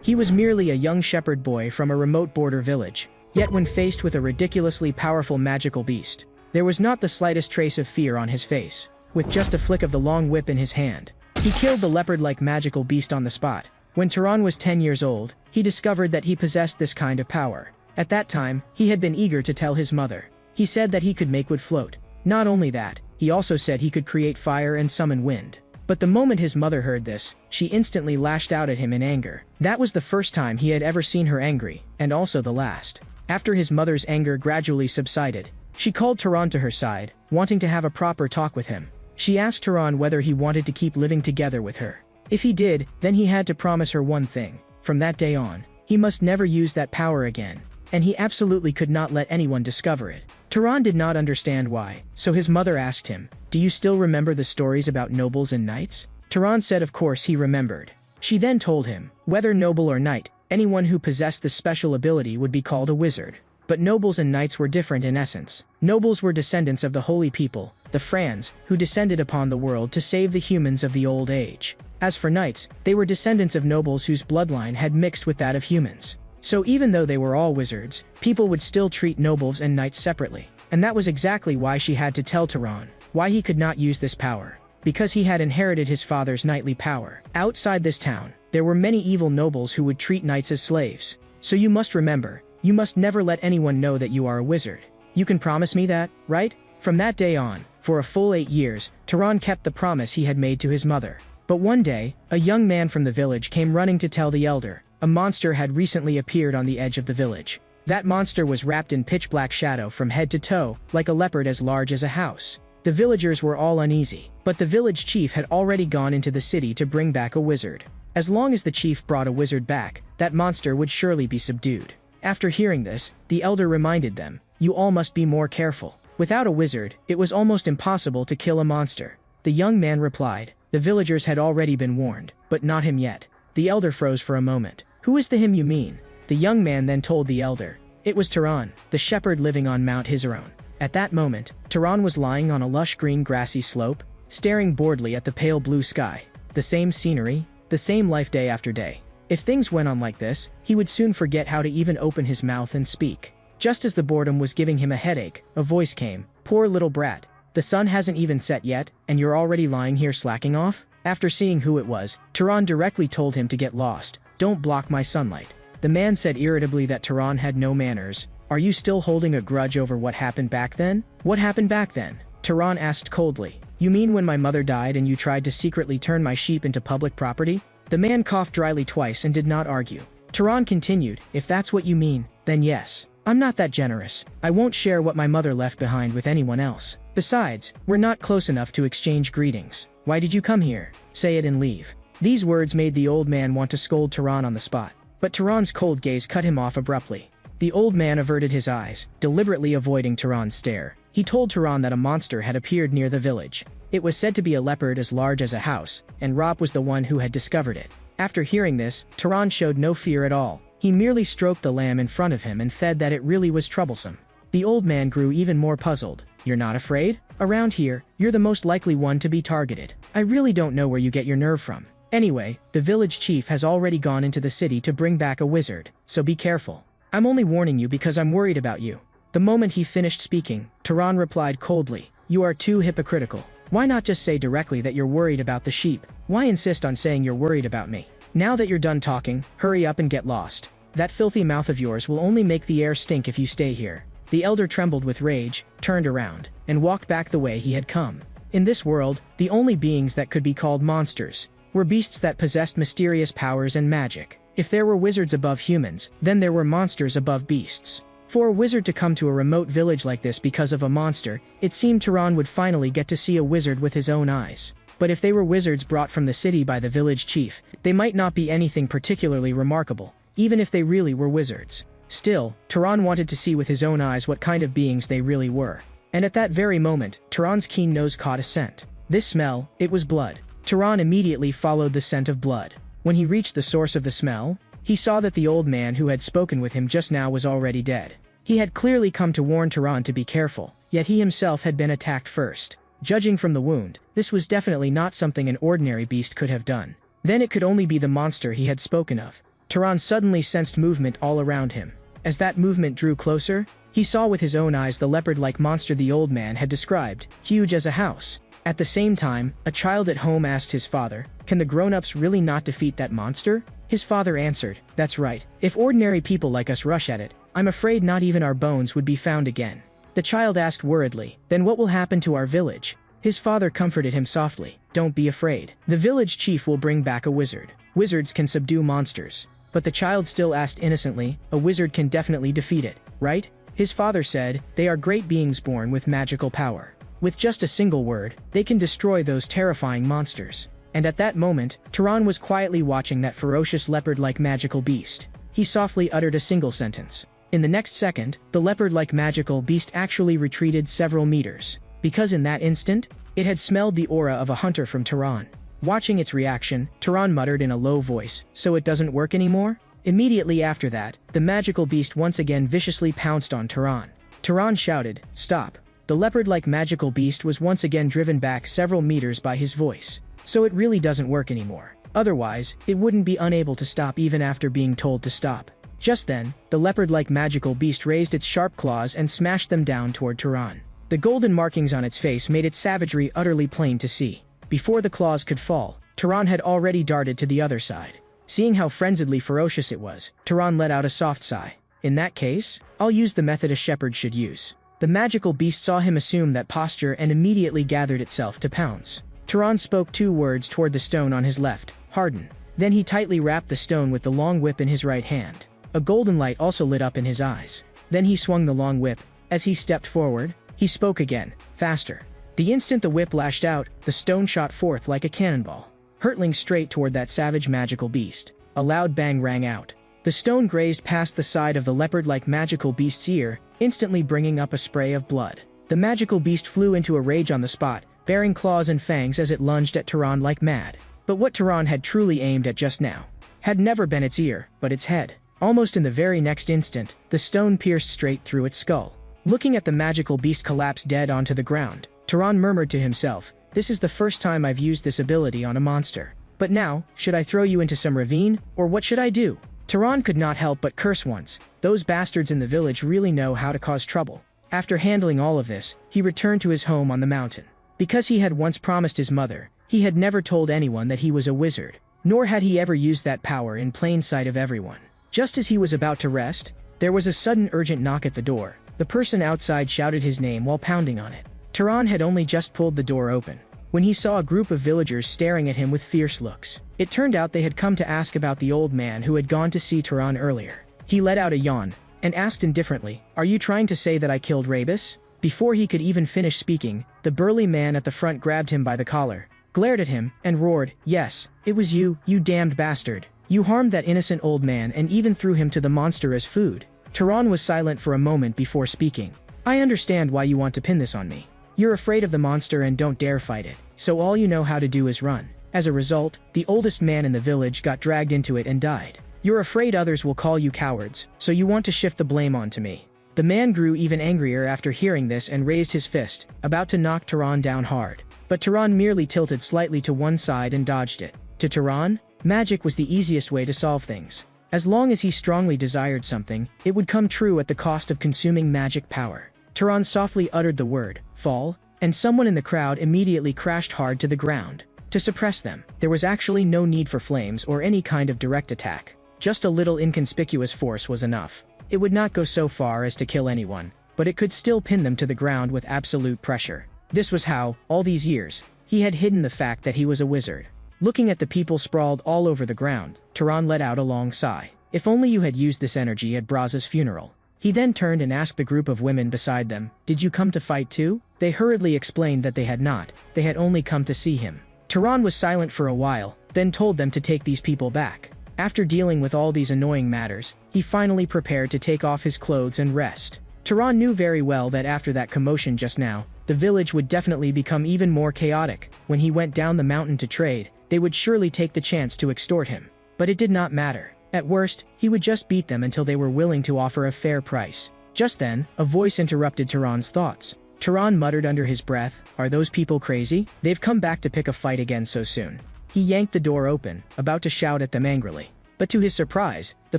He was merely a young shepherd boy from a remote border village. Yet when faced with a ridiculously powerful magical beast, there was not the slightest trace of fear on his face. With just a flick of the long whip in his hand, he killed the leopard-like magical beast on the spot. When Tehran was 10 years old, he discovered that he possessed this kind of power. At that time, he had been eager to tell his mother. He said that he could make wood float. Not only that, he also said he could create fire and summon wind. But the moment his mother heard this, she instantly lashed out at him in anger. That was the first time he had ever seen her angry, and also the last. After his mother's anger gradually subsided, she called Tehran to her side, wanting to have a proper talk with him. She asked Tehran whether he wanted to keep living together with her. If he did, then he had to promise her one thing. From that day on, he must never use that power again. And he absolutely could not let anyone discover it. Tehran did not understand why, so his mother asked him, "Do you still remember the stories about nobles and knights?" Tehran said of course he remembered. She then told him, whether noble or knight, anyone who possessed this special ability would be called a wizard. But nobles and knights were different in essence. Nobles were descendants of the holy people, the Frans, who descended upon the world to save the humans of the old age. As for knights, they were descendants of nobles whose bloodline had mixed with that of humans. So even though they were all wizards, people would still treat nobles and knights separately. And that was exactly why she had to tell Tehran why he could not use this power. Because he had inherited his father's knightly power. Outside this town, there were many evil nobles who would treat knights as slaves. So you must remember, you must never let anyone know that you are a wizard. You can promise me that, right? From that day on, for a full 8 years, Tehran kept the promise he had made to his mother. But one day, a young man from the village came running to tell the elder. A monster had recently appeared on the edge of the village. That monster was wrapped in pitch-black shadow from head to toe, like a leopard as large as a house. The villagers were all uneasy, but the village chief had already gone into the city to bring back a wizard. As long as the chief brought a wizard back, that monster would surely be subdued. After hearing this, the elder reminded them, "You all must be more careful. Without a wizard, it was almost impossible to kill a monster." The young man replied, "The villagers had already been warned, but not him yet." The elder froze for a moment. "Who is the him you mean?" The young man then told the elder. It was Tehran, the shepherd living on Mount Hizaron. At that moment, Tehran was lying on a lush green grassy slope, staring boredly at the pale blue sky. The same scenery, the same life day after day. If things went on like this, he would soon forget how to even open his mouth and speak. Just as the boredom was giving him a headache, a voice came, "Poor little brat. The sun hasn't even set yet, and you're already lying here slacking off?" After seeing who it was, Tehran directly told him to get lost. "Don't block my sunlight." The man said irritably that Tehran had no manners. "Are you still holding a grudge over what happened back then?" "What happened back then?" Tehran asked coldly. "You mean when my mother died and you tried to secretly turn my sheep into public property?" The man coughed dryly twice and did not argue. Tehran continued, "If that's what you mean, then yes. I'm not that generous. I won't share what my mother left behind with anyone else. Besides, we're not close enough to exchange greetings. Why did you come here? Say it and leave." These words made the old man want to scold Tehran on the spot. But Tehran's cold gaze cut him off abruptly. The old man averted his eyes, deliberately avoiding Tehran's stare. He told Tehran that a monster had appeared near the village. It was said to be a leopard as large as a house, and Rop was the one who had discovered it. After hearing this, Tehran showed no fear at all. He merely stroked the lamb in front of him and said that it really was troublesome. The old man grew even more puzzled. "You're not afraid? Around here, you're the most likely one to be targeted. I really don't know where you get your nerve from. Anyway, the village chief has already gone into the city to bring back a wizard, so be careful. I'm only warning you because I'm worried about you." The moment he finished speaking, Tehran replied coldly, "You are too hypocritical. Why not just say directly that you're worried about the sheep? Why insist on saying you're worried about me? Now that you're done talking, hurry up and get lost. That filthy mouth of yours will only make the air stink if you stay here." The elder trembled with rage, turned around, and walked back the way he had come. In this world, the only beings that could be called monsters were beasts that possessed mysterious powers and magic. If there were wizards above humans, then there were monsters above beasts. For a wizard to come to a remote village like this because of a monster, it seemed Tehran would finally get to see a wizard with his own eyes. But if they were wizards brought from the city by the village chief, they might not be anything particularly remarkable, even if they really were wizards. Still, Tehran wanted to see with his own eyes what kind of beings they really were. And at that very moment, Tehran's keen nose caught a scent. This smell, it was blood. Tehran immediately followed the scent of blood. When he reached the source of the smell, he saw that the old man who had spoken with him just now was already dead. He had clearly come to warn Tehran to be careful, yet he himself had been attacked first. Judging from the wound, this was definitely not something an ordinary beast could have done. Then it could only be the monster he had spoken of. Turan suddenly sensed movement all around him. As that movement drew closer, he saw with his own eyes the leopard-like monster the old man had described, huge as a house. At the same time, a child at home asked his father, "Can the grown-ups really not defeat that monster?" His father answered, "That's right. If ordinary people like us rush at it, I'm afraid not even our bones would be found again." The child asked worriedly, "Then what will happen to our village?" His father comforted him softly, "Don't be afraid. The village chief will bring back a wizard. Wizards can subdue monsters." But the child still asked innocently, "A wizard can definitely defeat it, right?" His father said, "They are great beings born with magical power. With just a single word, they can destroy those terrifying monsters." And at that moment, Turan was quietly watching that ferocious leopard-like magical beast. He softly uttered a single sentence. In the next second, the leopard-like magical beast actually retreated several meters. Because in that instant, it had smelled the aura of a hunter from Turan. Watching its reaction, Turan muttered in a low voice, "So it doesn't work anymore?" Immediately after that, the magical beast once again viciously pounced on Turan. Turan shouted, "Stop." The leopard-like magical beast was once again driven back several meters by his voice. So it really doesn't work anymore. Otherwise, it wouldn't be unable to stop even after being told to stop. Just then, the leopard-like magical beast raised its sharp claws and smashed them down toward Turan. The golden markings on its face made its savagery utterly plain to see. Before the claws could fall, Turan had already darted to the other side. Seeing how frenziedly ferocious it was, Turan let out a soft sigh. "In that case, I'll use the method a shepherd should use." The magical beast saw him assume that posture and immediately gathered itself to pounce. Turan spoke 2 words toward the stone on his left, "Harden." Then he tightly wrapped the stone with the long whip in his right hand. A golden light also lit up in his eyes. Then he swung the long whip. As he stepped forward, he spoke again, "Faster." The instant the whip lashed out, the stone shot forth like a cannonball, hurtling straight toward that savage magical beast. A loud bang rang out. The stone grazed past the side of the leopard-like magical beast's ear, instantly bringing up a spray of blood. The magical beast flew into a rage on the spot, baring claws and fangs as it lunged at Turan like mad. But what Turan had truly aimed at just now had never been its ear, but its head. Almost in the very next instant, the stone pierced straight through its skull. Looking at the magical beast collapse dead onto the ground, Turan murmured to himself, "This is the first time I've used this ability on a monster. But now, should I throw you into some ravine, or what should I do?" Turan could not help but curse once. Those bastards in the village really know how to cause trouble. After handling all of this, he returned to his home on the mountain. Because he had once promised his mother, he had never told anyone that he was a wizard, nor had he ever used that power in plain sight of everyone. Just as he was about to rest, there was a sudden urgent knock at the door. The person outside shouted his name while pounding on it. Turan had only just pulled the door open when he saw a group of villagers staring at him with fierce looks. It turned out they had come to ask about the old man who had gone to see Turan earlier. He let out a yawn and asked indifferently, "Are you trying to say that I killed Rabus?" Before he could even finish speaking, the burly man at the front grabbed him by the collar, glared at him, and roared, "Yes, it was you, you damned bastard. You harmed that innocent old man and even threw him to the monster as food." Turan was silent for a moment before speaking. "I understand why you want to pin this on me. You're afraid of the monster and don't dare fight it, so all you know how to do is run. As a result, the oldest man in the village got dragged into it and died. You're afraid others will call you cowards, so you want to shift the blame onto me." The man grew even angrier after hearing this and raised his fist, about to knock Turan down hard. But Turan merely tilted slightly to one side and dodged it. To Turan, magic was the easiest way to solve things. As long as he strongly desired something, it would come true at the cost of consuming magic power. Turan softly uttered the word, "Fall," and someone in the crowd immediately crashed hard to the ground. To suppress them, there was actually no need for flames or any kind of direct attack. Just a little inconspicuous force was enough. It would not go so far as to kill anyone, but it could still pin them to the ground with absolute pressure. This was how, all these years, he had hidden the fact that he was a wizard. Looking at the people sprawled all over the ground, Turan let out a long sigh. If only you had used this energy at Braza's funeral. He then turned and asked the group of women beside them, "Did you come to fight too?" They hurriedly explained that they had not. They had only come to see him. Turan was silent for a while, then told them to take these people back. After dealing with all these annoying matters, he finally prepared to take off his clothes and rest. Turan knew very well that after that commotion just now, the village would definitely become even more chaotic. When he went down the mountain to trade, they would surely take the chance to extort him. But it did not matter. At worst, he would just beat them until they were willing to offer a fair price. Just then, a voice interrupted Turan's thoughts. Turan muttered under his breath, "Are those people crazy? They've come back to pick a fight again so soon." He yanked the door open, about to shout at them angrily. But to his surprise, the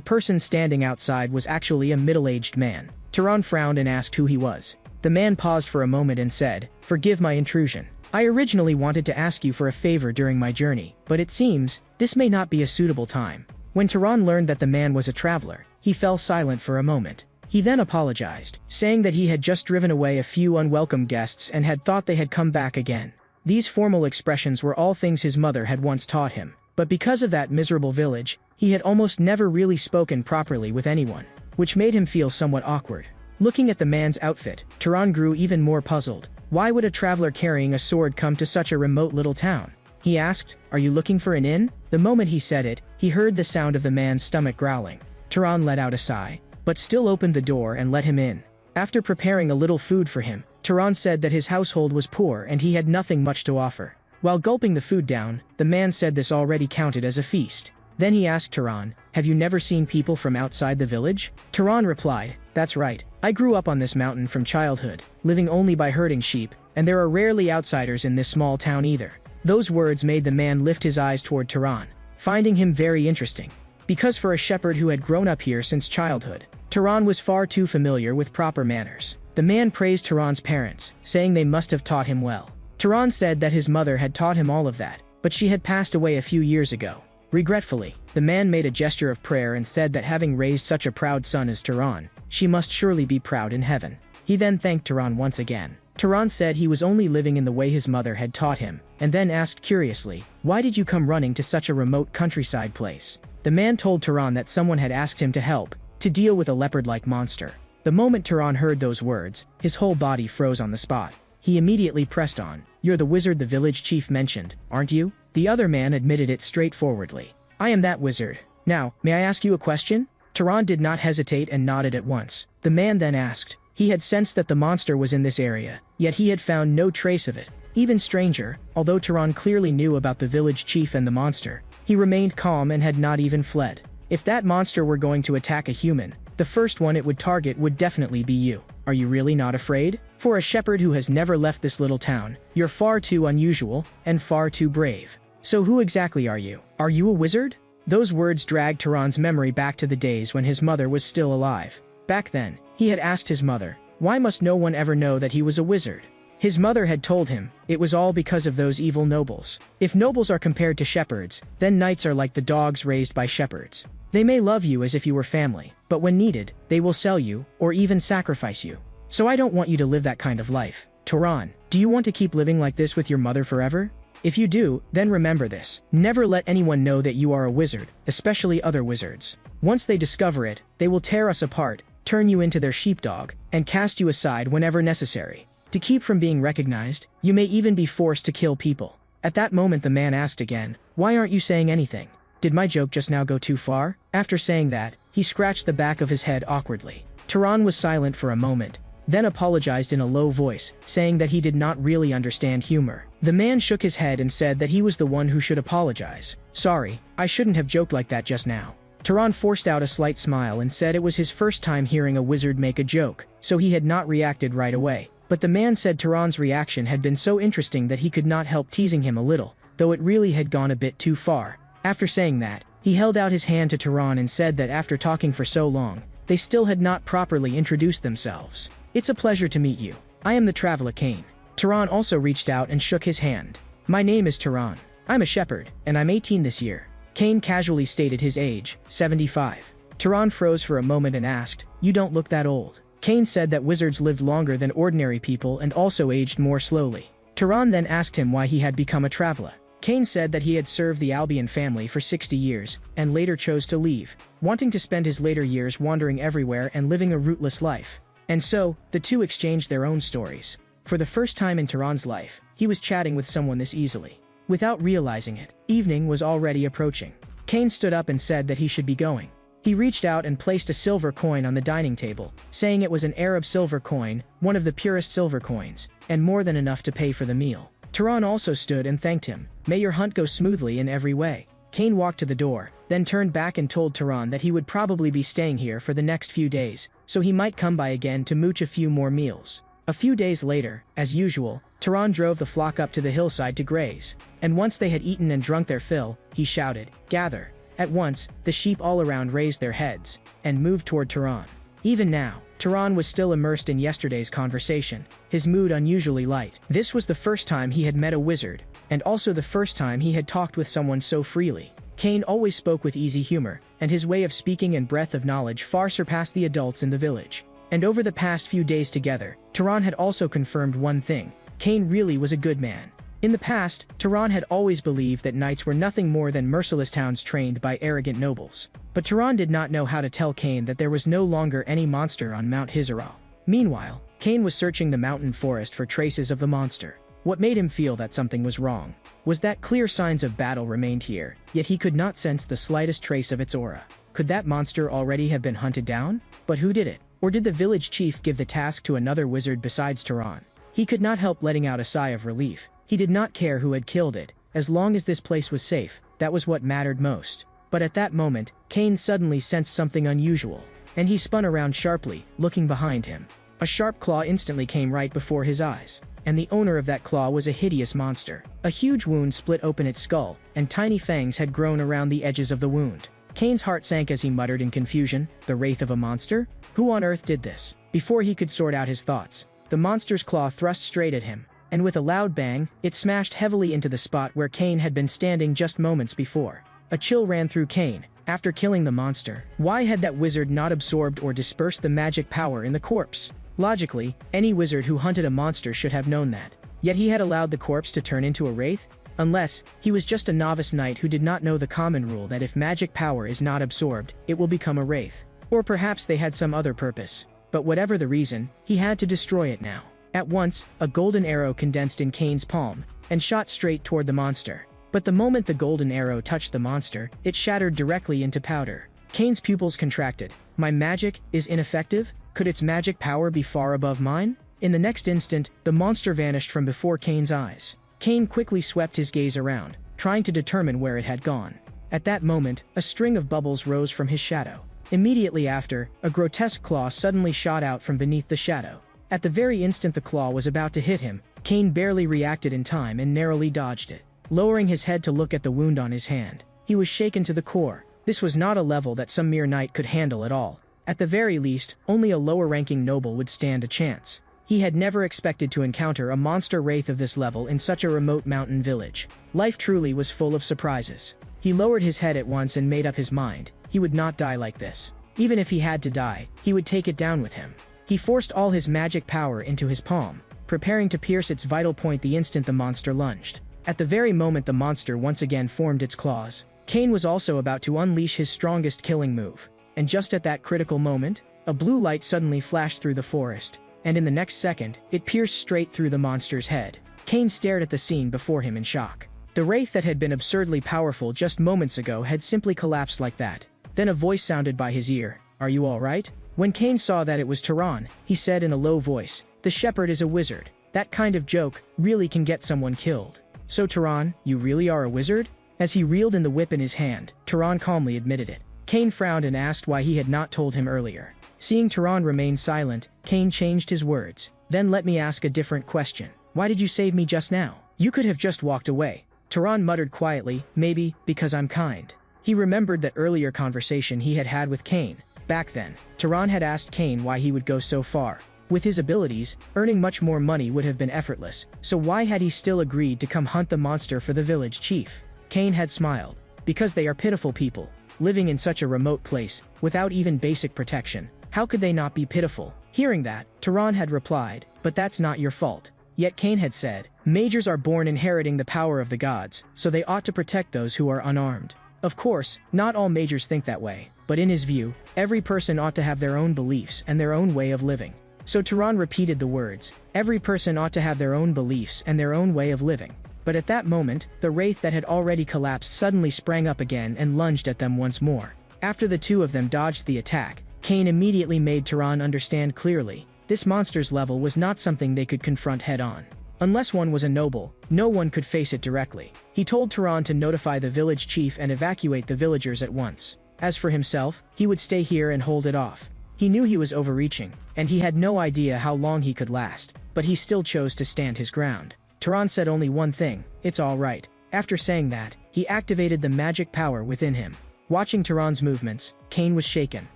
person standing outside was actually a middle-aged man. Tehran frowned and asked who he was. The man paused for a moment and said, "Forgive my intrusion. I originally wanted to ask you for a favor during my journey, but it seems this may not be a suitable time." When Tehran learned that the man was a traveler, he fell silent for a moment. He then apologized, saying that he had just driven away a few unwelcome guests and had thought they had come back again. These formal expressions were all things his mother had once taught him, but because of that miserable village, he had almost never really spoken properly with anyone, which made him feel somewhat awkward. Looking at the man's outfit, Tehran grew even more puzzled. Why would a traveler carrying a sword come to such a remote little town? He asked, "Are you looking for an inn?" The moment he said it, he heard the sound of the man's stomach growling. Tehran let out a sigh, but still opened the door and let him in. After preparing a little food for him, Tehran said that his household was poor and he had nothing much to offer. While gulping the food down, the man said this already counted as a feast. Then he asked Tehran, "Have you never seen people from outside the village?" Tehran replied, "That's right. I grew up on this mountain from childhood, living only by herding sheep, and there are rarely outsiders in this small town either." Those words made the man lift his eyes toward Tehran, finding him very interesting. Because for a shepherd who had grown up here since childhood, Tehran was far too familiar with proper manners. The man praised Tehran's parents, saying they must have taught him well. Tehran said that his mother had taught him all of that, but she had passed away a few years ago. Regretfully, the man made a gesture of prayer and said that having raised such a proud son as Tehran, she must surely be proud in heaven. He then thanked Tehran once again. Tehran said he was only living in the way his mother had taught him, and then asked curiously, "Why did you come running to such a remote countryside place?" The man told Tehran that someone had asked him to help, to deal with a leopard-like monster. The moment Tehran heard those words, his whole body froze on the spot. He immediately pressed on, "You're the wizard the village chief mentioned, aren't you?" The other man admitted it straightforwardly. "I am that wizard. Now, may I ask you a question?" Tehran did not hesitate and nodded at once. The man then asked. He had sensed that the monster was in this area, yet he had found no trace of it. Even stranger, although Tehran clearly knew about the village chief and the monster, he remained calm and had not even fled. If that monster were going to attack a human, the first one it would target would definitely be you. Are you really not afraid? For a shepherd who has never left this little town, you're far too unusual and far too brave. So who exactly are you? Are you a wizard? Those words dragged Tehran's memory back to the days when his mother was still alive. Back then, he had asked his mother, why must no one ever know that he was a wizard? His mother had told him, it was all because of those evil nobles. If nobles are compared to shepherds, then knights are like the dogs raised by shepherds. They may love you as if you were family, but when needed, they will sell you, or even sacrifice you. So I don't want you to live that kind of life. Tehran, do you want to keep living like this with your mother forever? If you do, then remember this. Never let anyone know that you are a wizard, especially other wizards. Once they discover it, they will tear us apart, turn you into their sheepdog, and cast you aside whenever necessary. To keep from being recognized, you may even be forced to kill people. At that moment the man asked again, "Why aren't you saying anything? Did my joke just now go too far?" After saying that, he scratched the back of his head awkwardly. Tehran was silent for a moment, then apologized in a low voice, saying that he did not really understand humor. The man shook his head and said that he was the one who should apologize. "Sorry, I shouldn't have joked like that just now." Tehran forced out a slight smile and said it was his first time hearing a wizard make a joke, so he had not reacted right away. But the man said Tehran's reaction had been so interesting that he could not help teasing him a little, though it really had gone a bit too far. After saying that, he held out his hand to Tehran and said that after talking for so long, they still had not properly introduced themselves. "It's a pleasure to meet you. I am the traveler Cain." Tehran also reached out and shook his hand. "My name is Tehran. I'm a shepherd, and I'm 18 this year." Cain casually stated his age, 75. Tehran froze for a moment and asked, "You don't look that old." Cain said that wizards lived longer than ordinary people and also aged more slowly. Tehran then asked him why he had become a traveler. Cain said that he had served the Albion family for 60 years, and later chose to leave, wanting to spend his later years wandering everywhere and living a rootless life. And so, the two exchanged their own stories. For the first time in Tehran's life, he was chatting with someone this easily. Without realizing it, evening was already approaching. Cain stood up and said that he should be going. He reached out and placed a silver coin on the dining table, saying it was an Arab silver coin, one of the purest silver coins, and more than enough to pay for the meal. Tehran also stood and thanked him. "May your hunt go smoothly in every way." Cain walked to the door, then turned back and told Tehran that he would probably be staying here for the next few days, so he might come by again to mooch a few more meals. A few days later, as usual, Tehran drove the flock up to the hillside to graze, and once they had eaten and drunk their fill, he shouted, "Gather." At once, the sheep all around raised their heads and moved toward Tehran. Even now, Tehran was still immersed in yesterday's conversation, his mood unusually light. This was the first time he had met a wizard, and also the first time he had talked with someone so freely. Cain always spoke with easy humor, and his way of speaking and breadth of knowledge far surpassed the adults in the village. And over the past few days together, Tehran had also confirmed one thing: Cain really was a good man. In the past, Tehran had always believed that knights were nothing more than merciless towns trained by arrogant nobles. But Tehran did not know how to tell Cain that there was no longer any monster on Mount Hizaral. Meanwhile, Cain was searching the mountain forest for traces of the monster. What made him feel that something was wrong was that clear signs of battle remained here, yet he could not sense the slightest trace of its aura. Could that monster already have been hunted down? But who did it? Or did the village chief give the task to another wizard besides Tehran? He could not help letting out a sigh of relief. He did not care who had killed it, as long as this place was safe. That was what mattered most. But at that moment, Cain suddenly sensed something unusual, and he spun around sharply, looking behind him. A sharp claw instantly came right before his eyes, and the owner of that claw was a hideous monster. A huge wound split open its skull, and tiny fangs had grown around the edges of the wound. Cain's heart sank as he muttered in confusion, "The wraith of a monster? Who on earth did this?" Before he could sort out his thoughts, the monster's claw thrust straight at him, and with a loud bang, it smashed heavily into the spot where Cain had been standing just moments before. A chill ran through Cain. After killing the monster, why had that wizard not absorbed or dispersed the magic power in the corpse? Logically, any wizard who hunted a monster should have known that. Yet he had allowed the corpse to turn into a wraith? Unless, he was just a novice knight who did not know the common rule that if magic power is not absorbed, it will become a wraith. Or perhaps they had some other purpose. But whatever the reason, he had to destroy it now. At once, a golden arrow condensed in Cain's palm, and shot straight toward the monster. But the moment the golden arrow touched the monster, it shattered directly into powder. Cain's pupils contracted. My magic is ineffective? Could its magic power be far above mine? In the next instant, the monster vanished from before Cain's eyes. Cain quickly swept his gaze around, trying to determine where it had gone. At that moment, a string of bubbles rose from his shadow. Immediately after, a grotesque claw suddenly shot out from beneath the shadow. At the very instant the claw was about to hit him, Cain barely reacted in time and narrowly dodged it. Lowering his head to look at the wound on his hand, he was shaken to the core. This was not a level that some mere knight could handle at all. At the very least, only a lower-ranking noble would stand a chance. He had never expected to encounter a monster wraith of this level in such a remote mountain village. Life truly was full of surprises. He lowered his head at once and made up his mind. He would not die like this. Even if he had to die, he would take it down with him. He forced all his magic power into his palm, preparing to pierce its vital point the instant the monster lunged. At the very moment the monster once again formed its claws, Cain was also about to unleash his strongest killing move. And just at that critical moment, a blue light suddenly flashed through the forest, and in the next second, it pierced straight through the monster's head. Cain stared at the scene before him in shock. The wraith that had been absurdly powerful just moments ago had simply collapsed like that. Then a voice sounded by his ear. "Are you all right?" When Cain saw that it was Tehran, he said in a low voice, "The shepherd is a wizard. That kind of joke really can get someone killed." "So Tehran, you really are a wizard?" As he reeled in the whip in his hand, Tehran calmly admitted it. Cain frowned and asked why he had not told him earlier. Seeing Tehran remain silent, Cain changed his words. "Then let me ask a different question. Why did you save me just now? You could have just walked away." Tehran muttered quietly, "Maybe, because I'm kind." He remembered that earlier conversation he had had with Cain. Back then, Tehran had asked Cain why he would go so far. With his abilities, earning much more money would have been effortless, so why had he still agreed to come hunt the monster for the village chief? Cain had smiled. Because they are pitiful people, living in such a remote place, without even basic protection. How could they not be pitiful? Hearing that, Tehran had replied, "But that's not your fault." Yet Cain had said, "Mages are born inheriting the power of the gods, so they ought to protect those who are unarmed." Of course, not all mages think that way, but in his view, every person ought to have their own beliefs and their own way of living. So Tehran repeated the words, "Every person ought to have their own beliefs and their own way of living." But at that moment, the wraith that had already collapsed suddenly sprang up again and lunged at them once more. After the two of them dodged the attack, Cain immediately made Tehran understand clearly, this monster's level was not something they could confront head-on. Unless one was a noble, no one could face it directly. He told Tehran to notify the village chief and evacuate the villagers at once. As for himself, he would stay here and hold it off. He knew he was overreaching, and he had no idea how long he could last, but he still chose to stand his ground. Tehran said only one thing, "It's all right." After saying that, he activated the magic power within him. Watching Tehran's movements, Cain was shaken.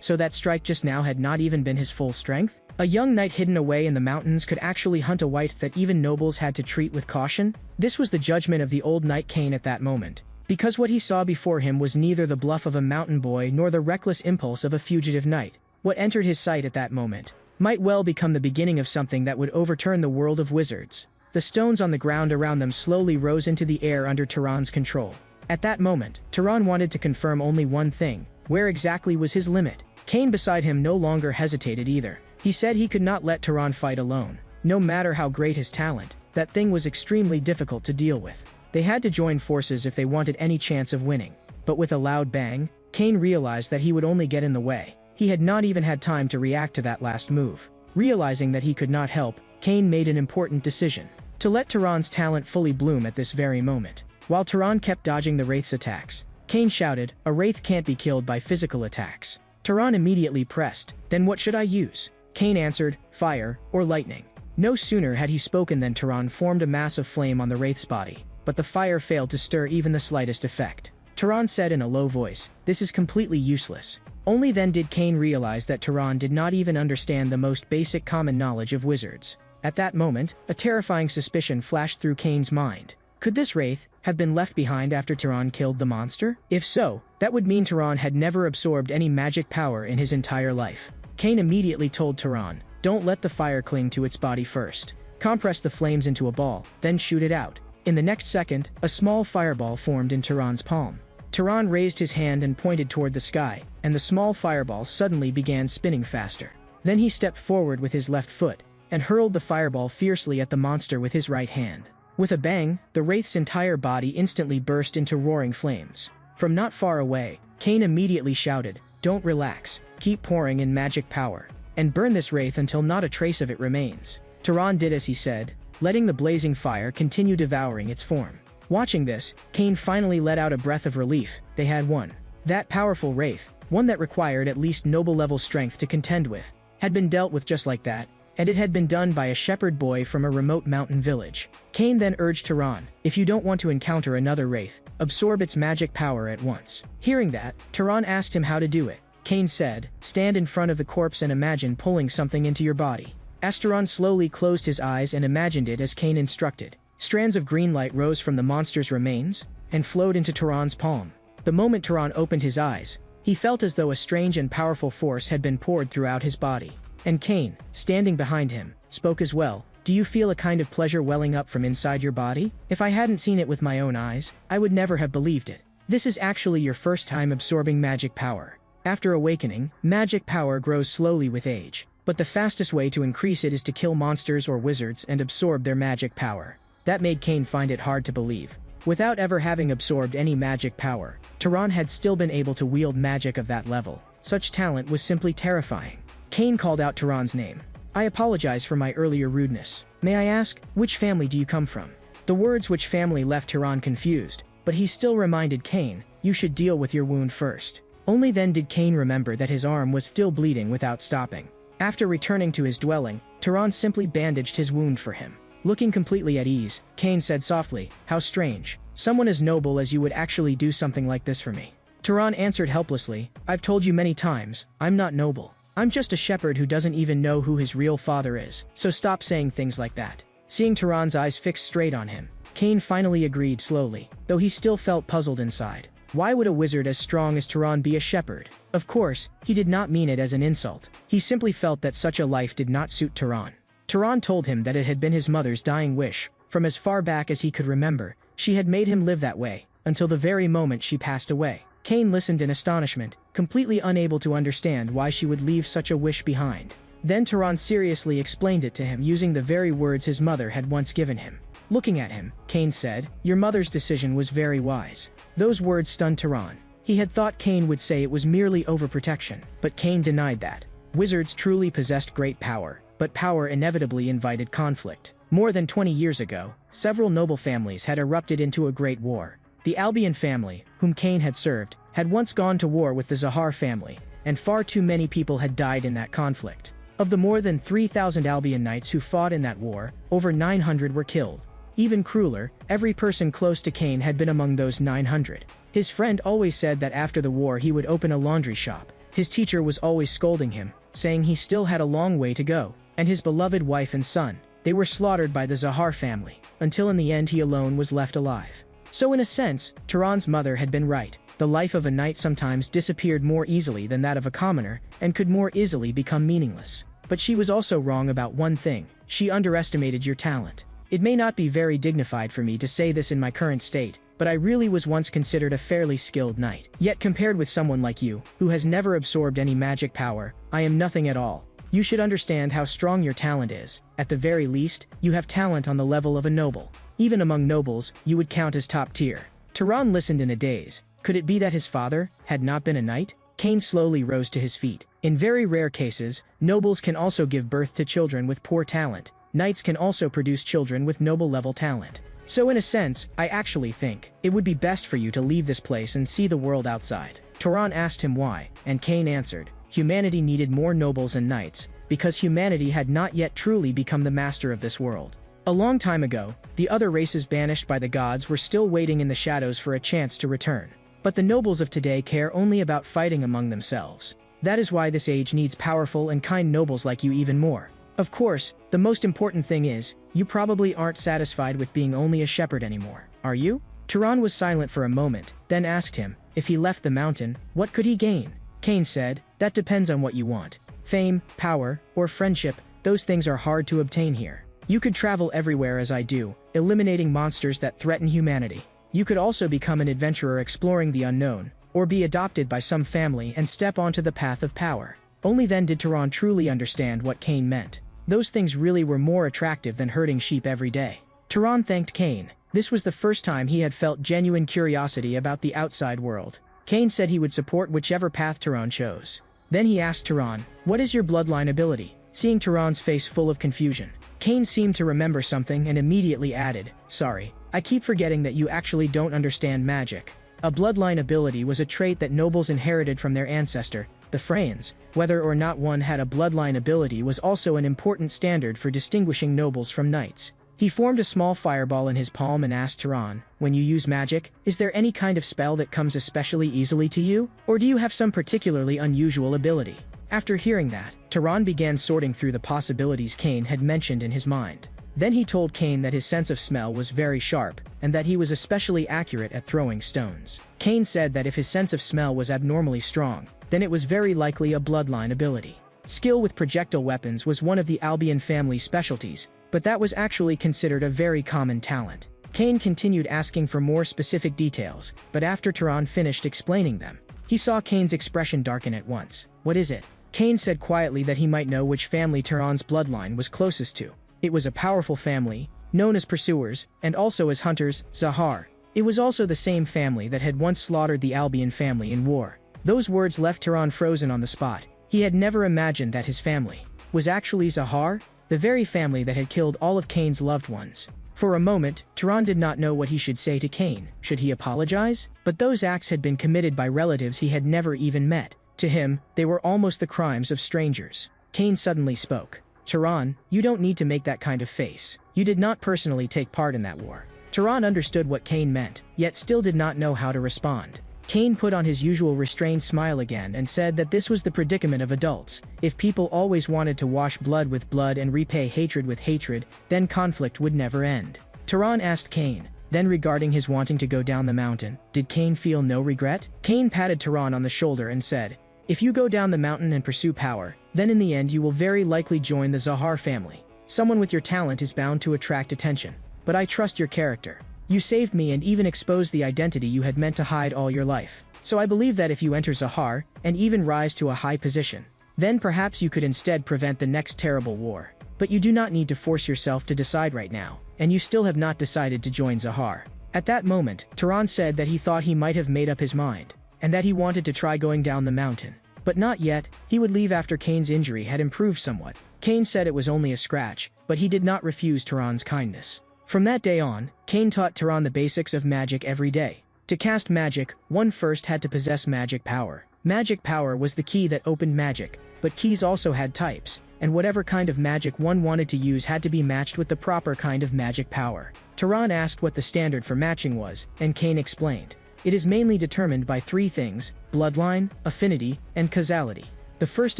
So that strike just now had not even been his full strength? A young knight hidden away in the mountains could actually hunt a wight that even nobles had to treat with caution? This was the judgment of the old knight Cain at that moment. Because what he saw before him was neither the bluff of a mountain boy nor the reckless impulse of a fugitive knight. What entered his sight at that moment might well become the beginning of something that would overturn the world of wizards. The stones on the ground around them slowly rose into the air under Tehran's control. At that moment, Tehran wanted to confirm only one thing. Where exactly was his limit? Cain beside him no longer hesitated either. He said he could not let Tehran fight alone. No matter how great his talent, that thing was extremely difficult to deal with. They had to join forces if they wanted any chance of winning. But with a loud bang, Cain realized that he would only get in the way. He had not even had time to react to that last move. Realizing that he could not help, Cain made an important decision. To let Tehran's talent fully bloom at this very moment. While Tehran kept dodging the Wraith's attacks, Cain shouted, "A Wraith can't be killed by physical attacks." Tehran immediately pressed, "Then what should I use?" Cain answered, "Fire, or lightning." No sooner had he spoken than Tehran formed a mass of flame on the Wraith's body, but the fire failed to stir even the slightest effect. Tehran said in a low voice, "This is completely useless." Only then did Cain realize that Tehran did not even understand the most basic common knowledge of wizards. At that moment, a terrifying suspicion flashed through Cain's mind. Could this Wraith have been left behind after Tehran killed the monster? If so, that would mean Tehran had never absorbed any magic power in his entire life. Cain immediately told Tehran, "Don't let the fire cling to its body first. Compress the flames into a ball, then shoot it out." In the next second, a small fireball formed in Tehran's palm. Tehran raised his hand and pointed toward the sky, and the small fireball suddenly began spinning faster. Then he stepped forward with his left foot, and hurled the fireball fiercely at the monster with his right hand. With a bang, the Wraith's entire body instantly burst into roaring flames. From not far away, Cain immediately shouted, "Don't relax, keep pouring in magic power, and burn this Wraith until not a trace of it remains." Tehran did as he said, letting the blazing fire continue devouring its form. Watching this, Cain finally let out a breath of relief. They had won. That powerful Wraith, one that required at least noble-level strength to contend with, had been dealt with just like that. And it had been done by a shepherd boy from a remote mountain village. Cain then urged Tehran, "If you don't want to encounter another Wraith, absorb its magic power at once." Hearing that, Tehran asked him how to do it. Cain said, "Stand in front of the corpse and imagine pulling something into your body." Tehran slowly closed his eyes and imagined it as Cain instructed. Strands of green light rose from the monster's remains and flowed into Tehran's palm. The moment Tehran opened his eyes, he felt as though a strange and powerful force had been poured throughout his body. And Cain, standing behind him, spoke as well. "Do you feel a kind of pleasure welling up from inside your body? If I hadn't seen it with my own eyes, I would never have believed it. This is actually your first time absorbing magic power. After awakening, magic power grows slowly with age, but the fastest way to increase it is to kill monsters or wizards and absorb their magic power." That made Cain find it hard to believe. Without ever having absorbed any magic power, Tehran had still been able to wield magic of that level. Such talent was simply terrifying. Cain called out Tehran's name. "I apologize for my earlier rudeness. May I ask, which family do you come from?" The words "which family" left Tehran confused, but he still reminded Cain, "You should deal with your wound first." Only then did Cain remember that his arm was still bleeding without stopping. After returning to his dwelling, Tehran simply bandaged his wound for him. Looking completely at ease, Cain said softly, "How strange. Someone as noble as you would actually do something like this for me." Tehran answered helplessly, "I've told you many times, I'm not noble. I'm just a shepherd who doesn't even know who his real father is, so stop saying things like that." Seeing Tehran's eyes fixed straight on him, Cain finally agreed slowly, though he still felt puzzled inside. Why would a wizard as strong as Tehran be a shepherd? Of course, he did not mean it as an insult. He simply felt that such a life did not suit Tehran. Tehran told him that it had been his mother's dying wish. From as far back as he could remember, she had made him live that way, until the very moment she passed away. Cain listened in astonishment, completely unable to understand why she would leave such a wish behind. Then Tehran seriously explained it to him using the very words his mother had once given him. Looking at him, Cain said, "Your mother's decision was very wise." Those words stunned Tehran. He had thought Cain would say it was merely overprotection, but Cain denied that. Wizards truly possessed great power, but power inevitably invited conflict. More than 20 years ago, several noble families had erupted into a great war. The Albion family, whom Cain had served, had once gone to war with the Zahar family, and far too many people had died in that conflict. Of the more than 3,000 Albion knights who fought in that war, over 900 were killed. Even crueler, every person close to Cain had been among those 900. His friend always said that after the war he would open a laundry shop. His teacher was always scolding him, saying he still had a long way to go, and his beloved wife and son, they were slaughtered by the Zahar family, until in the end he alone was left alive. So in a sense, Turan's mother had been right. The life of a knight sometimes disappeared more easily than that of a commoner, and could more easily become meaningless. But she was also wrong about one thing: she underestimated your talent. It may not be very dignified for me to say this in my current state, but I really was once considered a fairly skilled knight. Yet compared with someone like you, who has never absorbed any magic power, I am nothing at all. You should understand how strong your talent is. At the very least, you have talent on the level of a noble. Even among nobles, you would count as top tier. Turan listened in a daze. Could it be that his father had not been a knight? Cain slowly rose to his feet. In very rare cases, nobles can also give birth to children with poor talent. Knights can also produce children with noble-level talent. So in a sense, I actually think it would be best for you to leave this place and see the world outside. Turan asked him why, and Cain answered, humanity needed more nobles and knights, because humanity had not yet truly become the master of this world. A long time ago, the other races banished by the gods were still waiting in the shadows for a chance to return. But the nobles of today care only about fighting among themselves. That is why this age needs powerful and kind nobles like you even more. Of course, the most important thing is, you probably aren't satisfied with being only a shepherd anymore, are you? Turan was silent for a moment, then asked him, if he left the mountain, what could he gain? Cain said, that depends on what you want. Fame, power, or friendship, those things are hard to obtain here. You could travel everywhere as I do, eliminating monsters that threaten humanity. You could also become an adventurer exploring the unknown, or be adopted by some family and step onto the path of power. Only then did Turan truly understand what Cain meant. Those things really were more attractive than herding sheep every day. Turan thanked Cain. This was the first time he had felt genuine curiosity about the outside world. Cain said he would support whichever path Turan chose. Then he asked Turan, what is your bloodline ability? Seeing Turan's face full of confusion, Cain seemed to remember something and immediately added, sorry, I keep forgetting that you actually don't understand magic. A bloodline ability was a trait that nobles inherited from their ancestor, the Freyans. Whether or not one had a bloodline ability was also an important standard for distinguishing nobles from knights. He formed a small fireball in his palm and asked Turan, when you use magic, is there any kind of spell that comes especially easily to you? Or do you have some particularly unusual ability? After hearing that, Turan began sorting through the possibilities Cain had mentioned in his mind. Then he told Cain that his sense of smell was very sharp, and that he was especially accurate at throwing stones. Cain said that if his sense of smell was abnormally strong, then it was very likely a bloodline ability. Skill with projectile weapons was one of the Albion family specialties, but that was actually considered a very common talent. Cain continued asking for more specific details, but after Turan finished explaining them, he saw Cain's expression darken at once. What is it? Cain said quietly that he might know which family Turan's bloodline was closest to. It was a powerful family, known as pursuers, and also as hunters, Zahar. It was also the same family that had once slaughtered the Albion family in war. Those words left Turan frozen on the spot. He had never imagined that his family was actually Zahar, the very family that had killed all of Cain's loved ones. For a moment, Turan did not know what he should say to Cain. Should he apologize? But those acts had been committed by relatives he had never even met. To him, they were almost the crimes of strangers. Cain suddenly spoke. Turan, you don't need to make that kind of face. You did not personally take part in that war. Turan understood what Cain meant, yet still did not know how to respond. Cain put on his usual restrained smile again and said that this was the predicament of adults. If people always wanted to wash blood with blood and repay hatred with hatred, then conflict would never end. Turan asked Cain, then regarding his wanting to go down the mountain, did Cain feel no regret? Cain patted Turan on the shoulder and said, if you go down the mountain and pursue power, then in the end you will very likely join the Zahar family. Someone with your talent is bound to attract attention. But I trust your character. You saved me and even exposed the identity you had meant to hide all your life. So I believe that if you enter Zahar, and even rise to a high position, then perhaps you could instead prevent the next terrible war. But you do not need to force yourself to decide right now, and you still have not decided to join Zahar. At that moment, Turan said that he thought he might have made up his mind, and that he wanted to try going down the mountain. But not yet. He would leave after Cain's injury had improved somewhat. Cain said it was only a scratch, but he did not refuse Turan's kindness. From that day on, Cain taught Turan the basics of magic every day. To cast magic, one first had to possess magic power. Magic power was the key that opened magic, but keys also had types, and whatever kind of magic one wanted to use had to be matched with the proper kind of magic power. Turan asked what the standard for matching was, and Cain explained. It is mainly determined by three things: bloodline, affinity, and causality. The first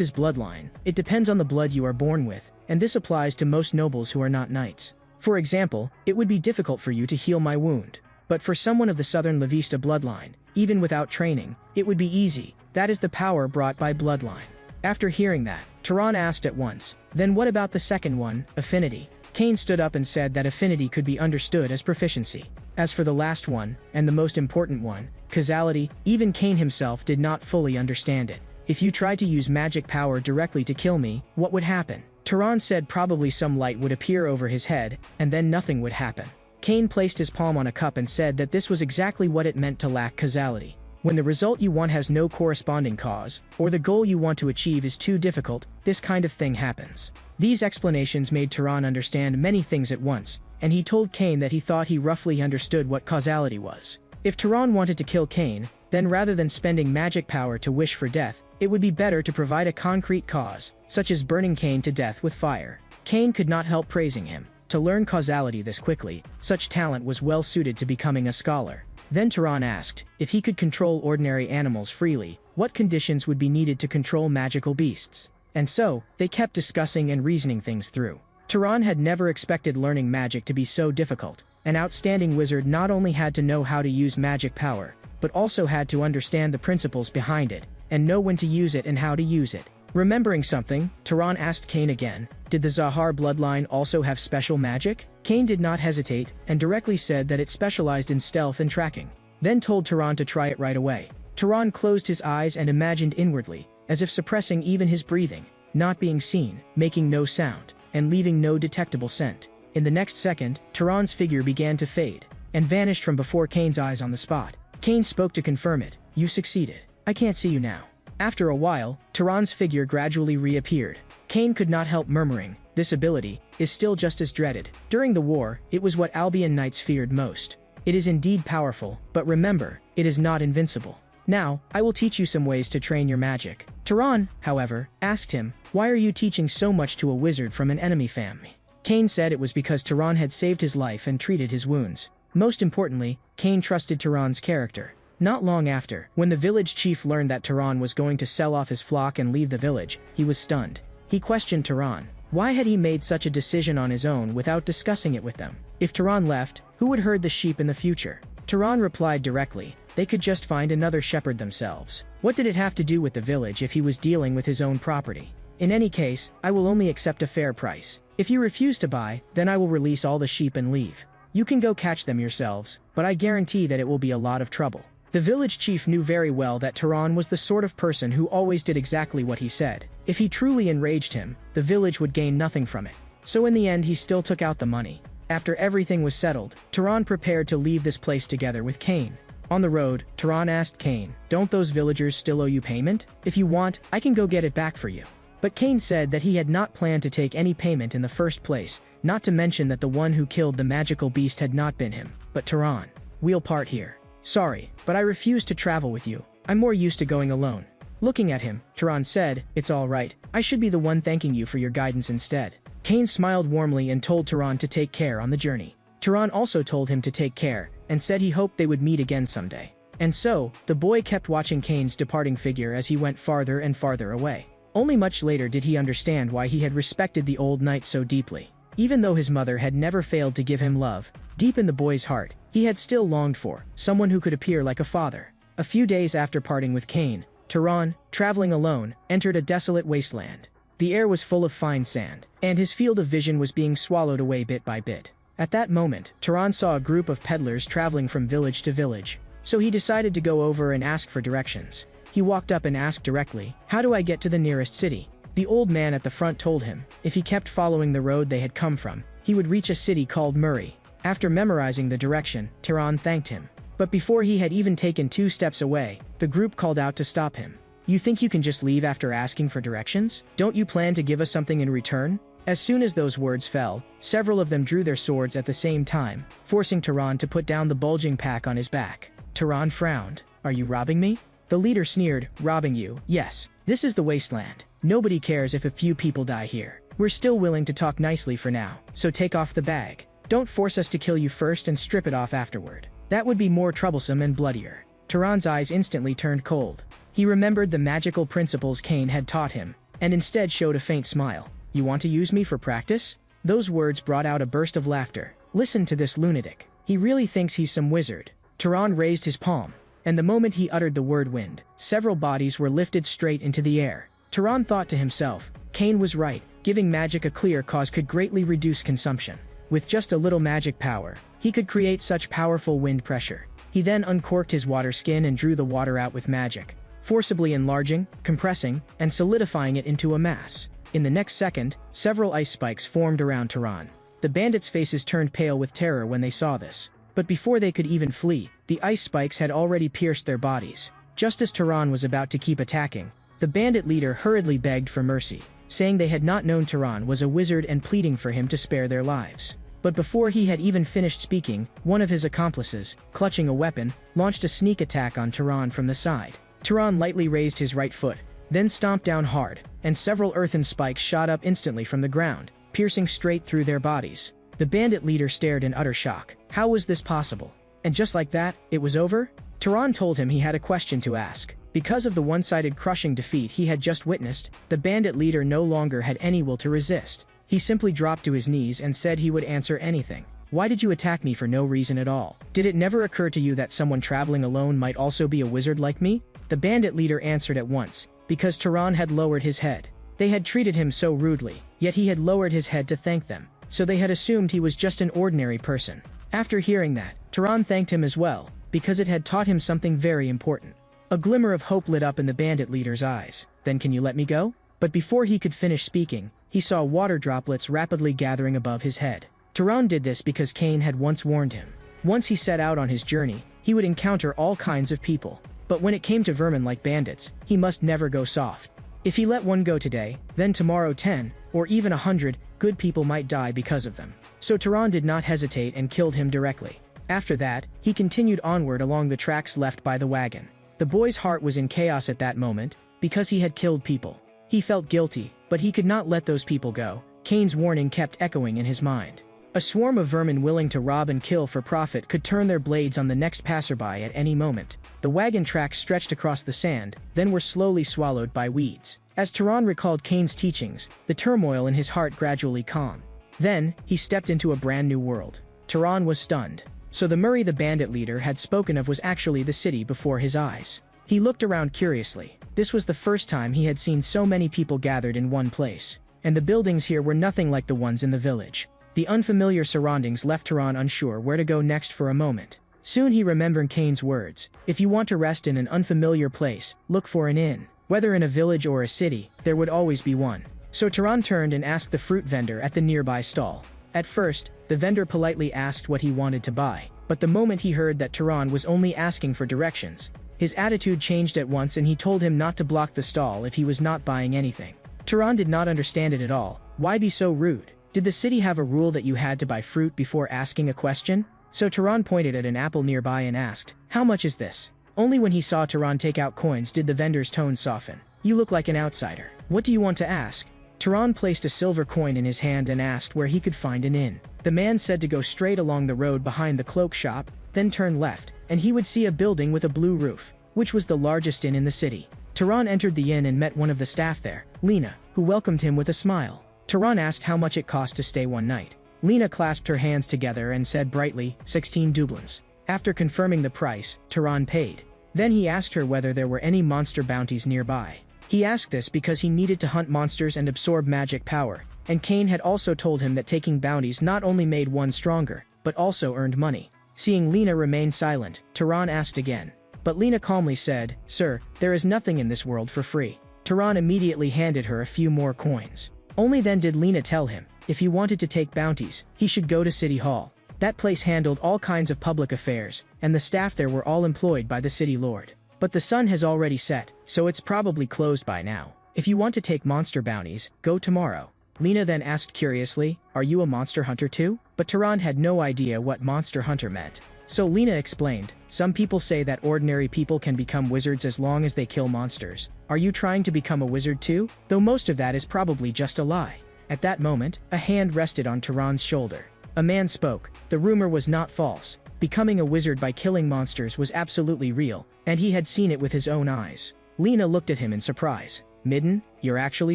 is bloodline. It depends on the blood you are born with, and this applies to most nobles who are not knights. For example, it would be difficult for you to heal my wound. But for someone of the Southern La Vista bloodline, even without training, it would be easy. That is the power brought by bloodline. After hearing that, Tehran asked at once, then what about the second one, affinity? Cain stood up and said that affinity could be understood as proficiency. As for the last one, and the most important one, causality, even Cain himself did not fully understand it. If you tried to use magic power directly to kill me, what would happen? Tehran said probably some light would appear over his head, and then nothing would happen. Cain placed his palm on a cup and said that this was exactly what it meant to lack causality. When the result you want has no corresponding cause, or the goal you want to achieve is too difficult, this kind of thing happens. These explanations made Tehran understand many things at once, and he told Cain that he thought he roughly understood what causality was. If Tehran wanted to kill Cain, then rather than spending magic power to wish for death, it would be better to provide a concrete cause, such as burning Cain to death with fire. Cain could not help praising him. To learn causality this quickly, such talent was well suited to becoming a scholar. Then Tehran asked, if he could control ordinary animals freely, what conditions would be needed to control magical beasts? And so, they kept discussing and reasoning things through. Tehran had never expected learning magic to be so difficult. An outstanding wizard not only had to know how to use magic power, but also had to understand the principles behind it, and know when to use it and how to use it. Remembering something, Tehran asked Cain again, did the Zahar bloodline also have special magic? Cain did not hesitate, and directly said that it specialized in stealth and tracking. Then told Tehran to try it right away. Tehran closed his eyes and imagined inwardly, as if suppressing even his breathing, not being seen, making no sound, and leaving no detectable scent. In the next second, Tehran's figure began to fade, and vanished from before Cain's eyes on the spot. Cain spoke to confirm it, you succeeded. I can't see you now. After a while, Tehran's figure gradually reappeared. Cain could not help murmuring, this ability is still just as dreaded. During the war, it was what Albion knights feared most. It is indeed powerful, but remember, it is not invincible. Now, I will teach you some ways to train your magic. Tehran, however, asked him, why are you teaching so much to a wizard from an enemy family? Cain said it was because Tehran had saved his life and treated his wounds. Most importantly, Cain trusted Tehran's character. Not long after, when the village chief learned that Tehran was going to sell off his flock and leave the village, he was stunned. He questioned Tehran. Why had he made such a decision on his own without discussing it with them? If Tehran left, who would herd the sheep in the future? Tehran replied directly, they could just find another shepherd themselves. What did it have to do with the village if he was dealing with his own property? In any case, I will only accept a fair price. If you refuse to buy, then I will release all the sheep and leave. You can go catch them yourselves, but I guarantee that it will be a lot of trouble. The village chief knew very well that Tehran was the sort of person who always did exactly what he said. If he truly enraged him, the village would gain nothing from it. So in the end he still took out the money. After everything was settled, Tehran prepared to leave this place together with Cain. On the road, Tehran asked Cain, don't those villagers still owe you payment? If you want, I can go get it back for you. But Cain said that he had not planned to take any payment in the first place, not to mention that the one who killed the magical beast had not been him, but Tehran. We'll part here. Sorry, but I refuse to travel with you. I'm more used to going alone. Looking at him, Tehran said, it's all right. I should be the one thanking you for your guidance instead. Cain smiled warmly and told Tehran to take care on the journey. Tehran also told him to take care, and said he hoped they would meet again someday. And so, the boy kept watching Cain's departing figure as he went farther and farther away. Only much later did he understand why he had respected the old knight so deeply. Even though his mother had never failed to give him love, deep in the boy's heart, he had still longed for someone who could appear like a father. A few days after parting with Cain, Tehran, traveling alone, entered a desolate wasteland. The air was full of fine sand, and his field of vision was being swallowed away bit by bit. At that moment, Tehran saw a group of peddlers traveling from village to village, so he decided to go over and ask for directions. He walked up and asked directly, how do I get to the nearest city? The old man at the front told him, if he kept following the road they had come from, he would reach a city called Murray. After memorizing the direction, Tehran thanked him. But before he had even taken 2 steps away, the group called out to stop him. You think you can just leave after asking for directions? Don't you plan to give us something in return? As soon as those words fell, several of them drew their swords at the same time, forcing Tehran to put down the bulging pack on his back. Tehran frowned. Are you robbing me? The leader sneered, robbing you? Yes. This is the wasteland. Nobody cares if a few people die here. We're still willing to talk nicely for now, so take off the bag. Don't force us to kill you first and strip it off afterward. That would be more troublesome and bloodier. Turan's eyes instantly turned cold. He remembered the magical principles Cain had taught him, and instead showed a faint smile. "You want to use me for practice?" Those words brought out a burst of laughter. "Listen to this lunatic. He really thinks he's some wizard." Turan raised his palm, and the moment he uttered the word wind, several bodies were lifted straight into the air. Turan thought to himself, Cain was right, giving magic a clear cause could greatly reduce consumption. With just a little magic power, he could create such powerful wind pressure. He then uncorked his water skin and drew the water out with magic, forcibly enlarging, compressing, and solidifying it into a mass. In the next second, several ice spikes formed around Turan. The bandits' faces turned pale with terror when they saw this. But before they could even flee, the ice spikes had already pierced their bodies. Just as Turan was about to keep attacking, the bandit leader hurriedly begged for mercy, saying they had not known Turan was a wizard and pleading for him to spare their lives. But before he had even finished speaking, one of his accomplices, clutching a weapon, launched a sneak attack on Turan from the side. Turan lightly raised his right foot, then stomped down hard, and several earthen spikes shot up instantly from the ground, piercing straight through their bodies. The bandit leader stared in utter shock. How was this possible? And just like that, it was over? Turan told him he had a question to ask. Because of the one-sided crushing defeat he had just witnessed, the bandit leader no longer had any will to resist. He simply dropped to his knees and said he would answer anything. "Why did you attack me for no reason at all? Did it never occur to you that someone traveling alone might also be a wizard like me?" The bandit leader answered at once, because Turan had lowered his head. They had treated him so rudely, yet he had lowered his head to thank them, so they had assumed he was just an ordinary person. After hearing that, Turan thanked him as well, because it had taught him something very important. A glimmer of hope lit up in the bandit leader's eyes. "Then can you let me go?" But before he could finish speaking, he saw water droplets rapidly gathering above his head. Turan did this because Cain had once warned him. Once he set out on his journey, he would encounter all kinds of people. But when it came to vermin like bandits, he must never go soft. If he let one go today, then tomorrow 10, or even 100, good people might die because of them. So Turan did not hesitate and killed him directly. After that, he continued onward along the tracks left by the wagon. The boy's heart was in chaos at that moment, because he had killed people. He felt guilty, but he could not let those people go. Cain's warning kept echoing in his mind. A swarm of vermin willing to rob and kill for profit could turn their blades on the next passerby at any moment. The wagon tracks stretched across the sand, then were slowly swallowed by weeds. As Turan recalled Cain's teachings, the turmoil in his heart gradually calmed. Then, he stepped into a brand new world. Turan was stunned. So the Murray the bandit leader had spoken of was actually the city before his eyes. He looked around curiously. This was the first time he had seen so many people gathered in one place, and the buildings here were nothing like the ones in the village. The unfamiliar surroundings left Turan unsure where to go next for a moment. Soon he remembered Cain's words. If you want to rest in an unfamiliar place, look for an inn. Whether in a village or a city, there would always be one. So Turan turned and asked the fruit vendor at the nearby stall. At first, the vendor politely asked what he wanted to buy, but the moment he heard that Turan was only asking for directions, his attitude changed at once and he told him not to block the stall if he was not buying anything. Turan did not understand it at all. Why be so rude? Did the city have a rule that you had to buy fruit before asking a question? So Turan pointed at an apple nearby and asked, "How much is this?" Only when he saw Turan take out coins did the vendor's tone soften. "You look like an outsider. What do you want to ask?" Turan placed a silver coin in his hand and asked where he could find an inn. The man said to go straight along the road behind the cloak shop, then turn left, and he would see a building with a blue roof, which was the largest inn in the city. Turan entered the inn and met one of the staff there, Lena, who welcomed him with a smile. Turan asked how much it cost to stay one night. Lena clasped her hands together and said brightly, 16 dublins. After confirming the price, Turan paid. Then he asked her whether there were any monster bounties nearby. He asked this because he needed to hunt monsters and absorb magic power, and Cain had also told him that taking bounties not only made one stronger, but also earned money. Seeing Lena remain silent, Turan asked again. But Lena calmly said, "Sir, there is nothing in this world for free." Turan immediately handed her a few more coins. Only then did Lena tell him, if he wanted to take bounties, he should go to City Hall. That place handled all kinds of public affairs, and the staff there were all employed by the city lord. But the sun has already set, so it's probably closed by now. If you want to take monster bounties, go tomorrow. Lena then asked curiously, "Are you a monster hunter too?" But Turan had no idea what monster hunter meant. So Lena explained, "Some people say that ordinary people can become wizards as long as they kill monsters. Are you trying to become a wizard too? Though most of that is probably just a lie." At that moment, a hand rested on Turan's shoulder. A man spoke. The rumor was not false, Becoming a wizard by killing monsters was absolutely real, and he had seen it with his own eyes. Lena looked at him in surprise. "Midden, you're actually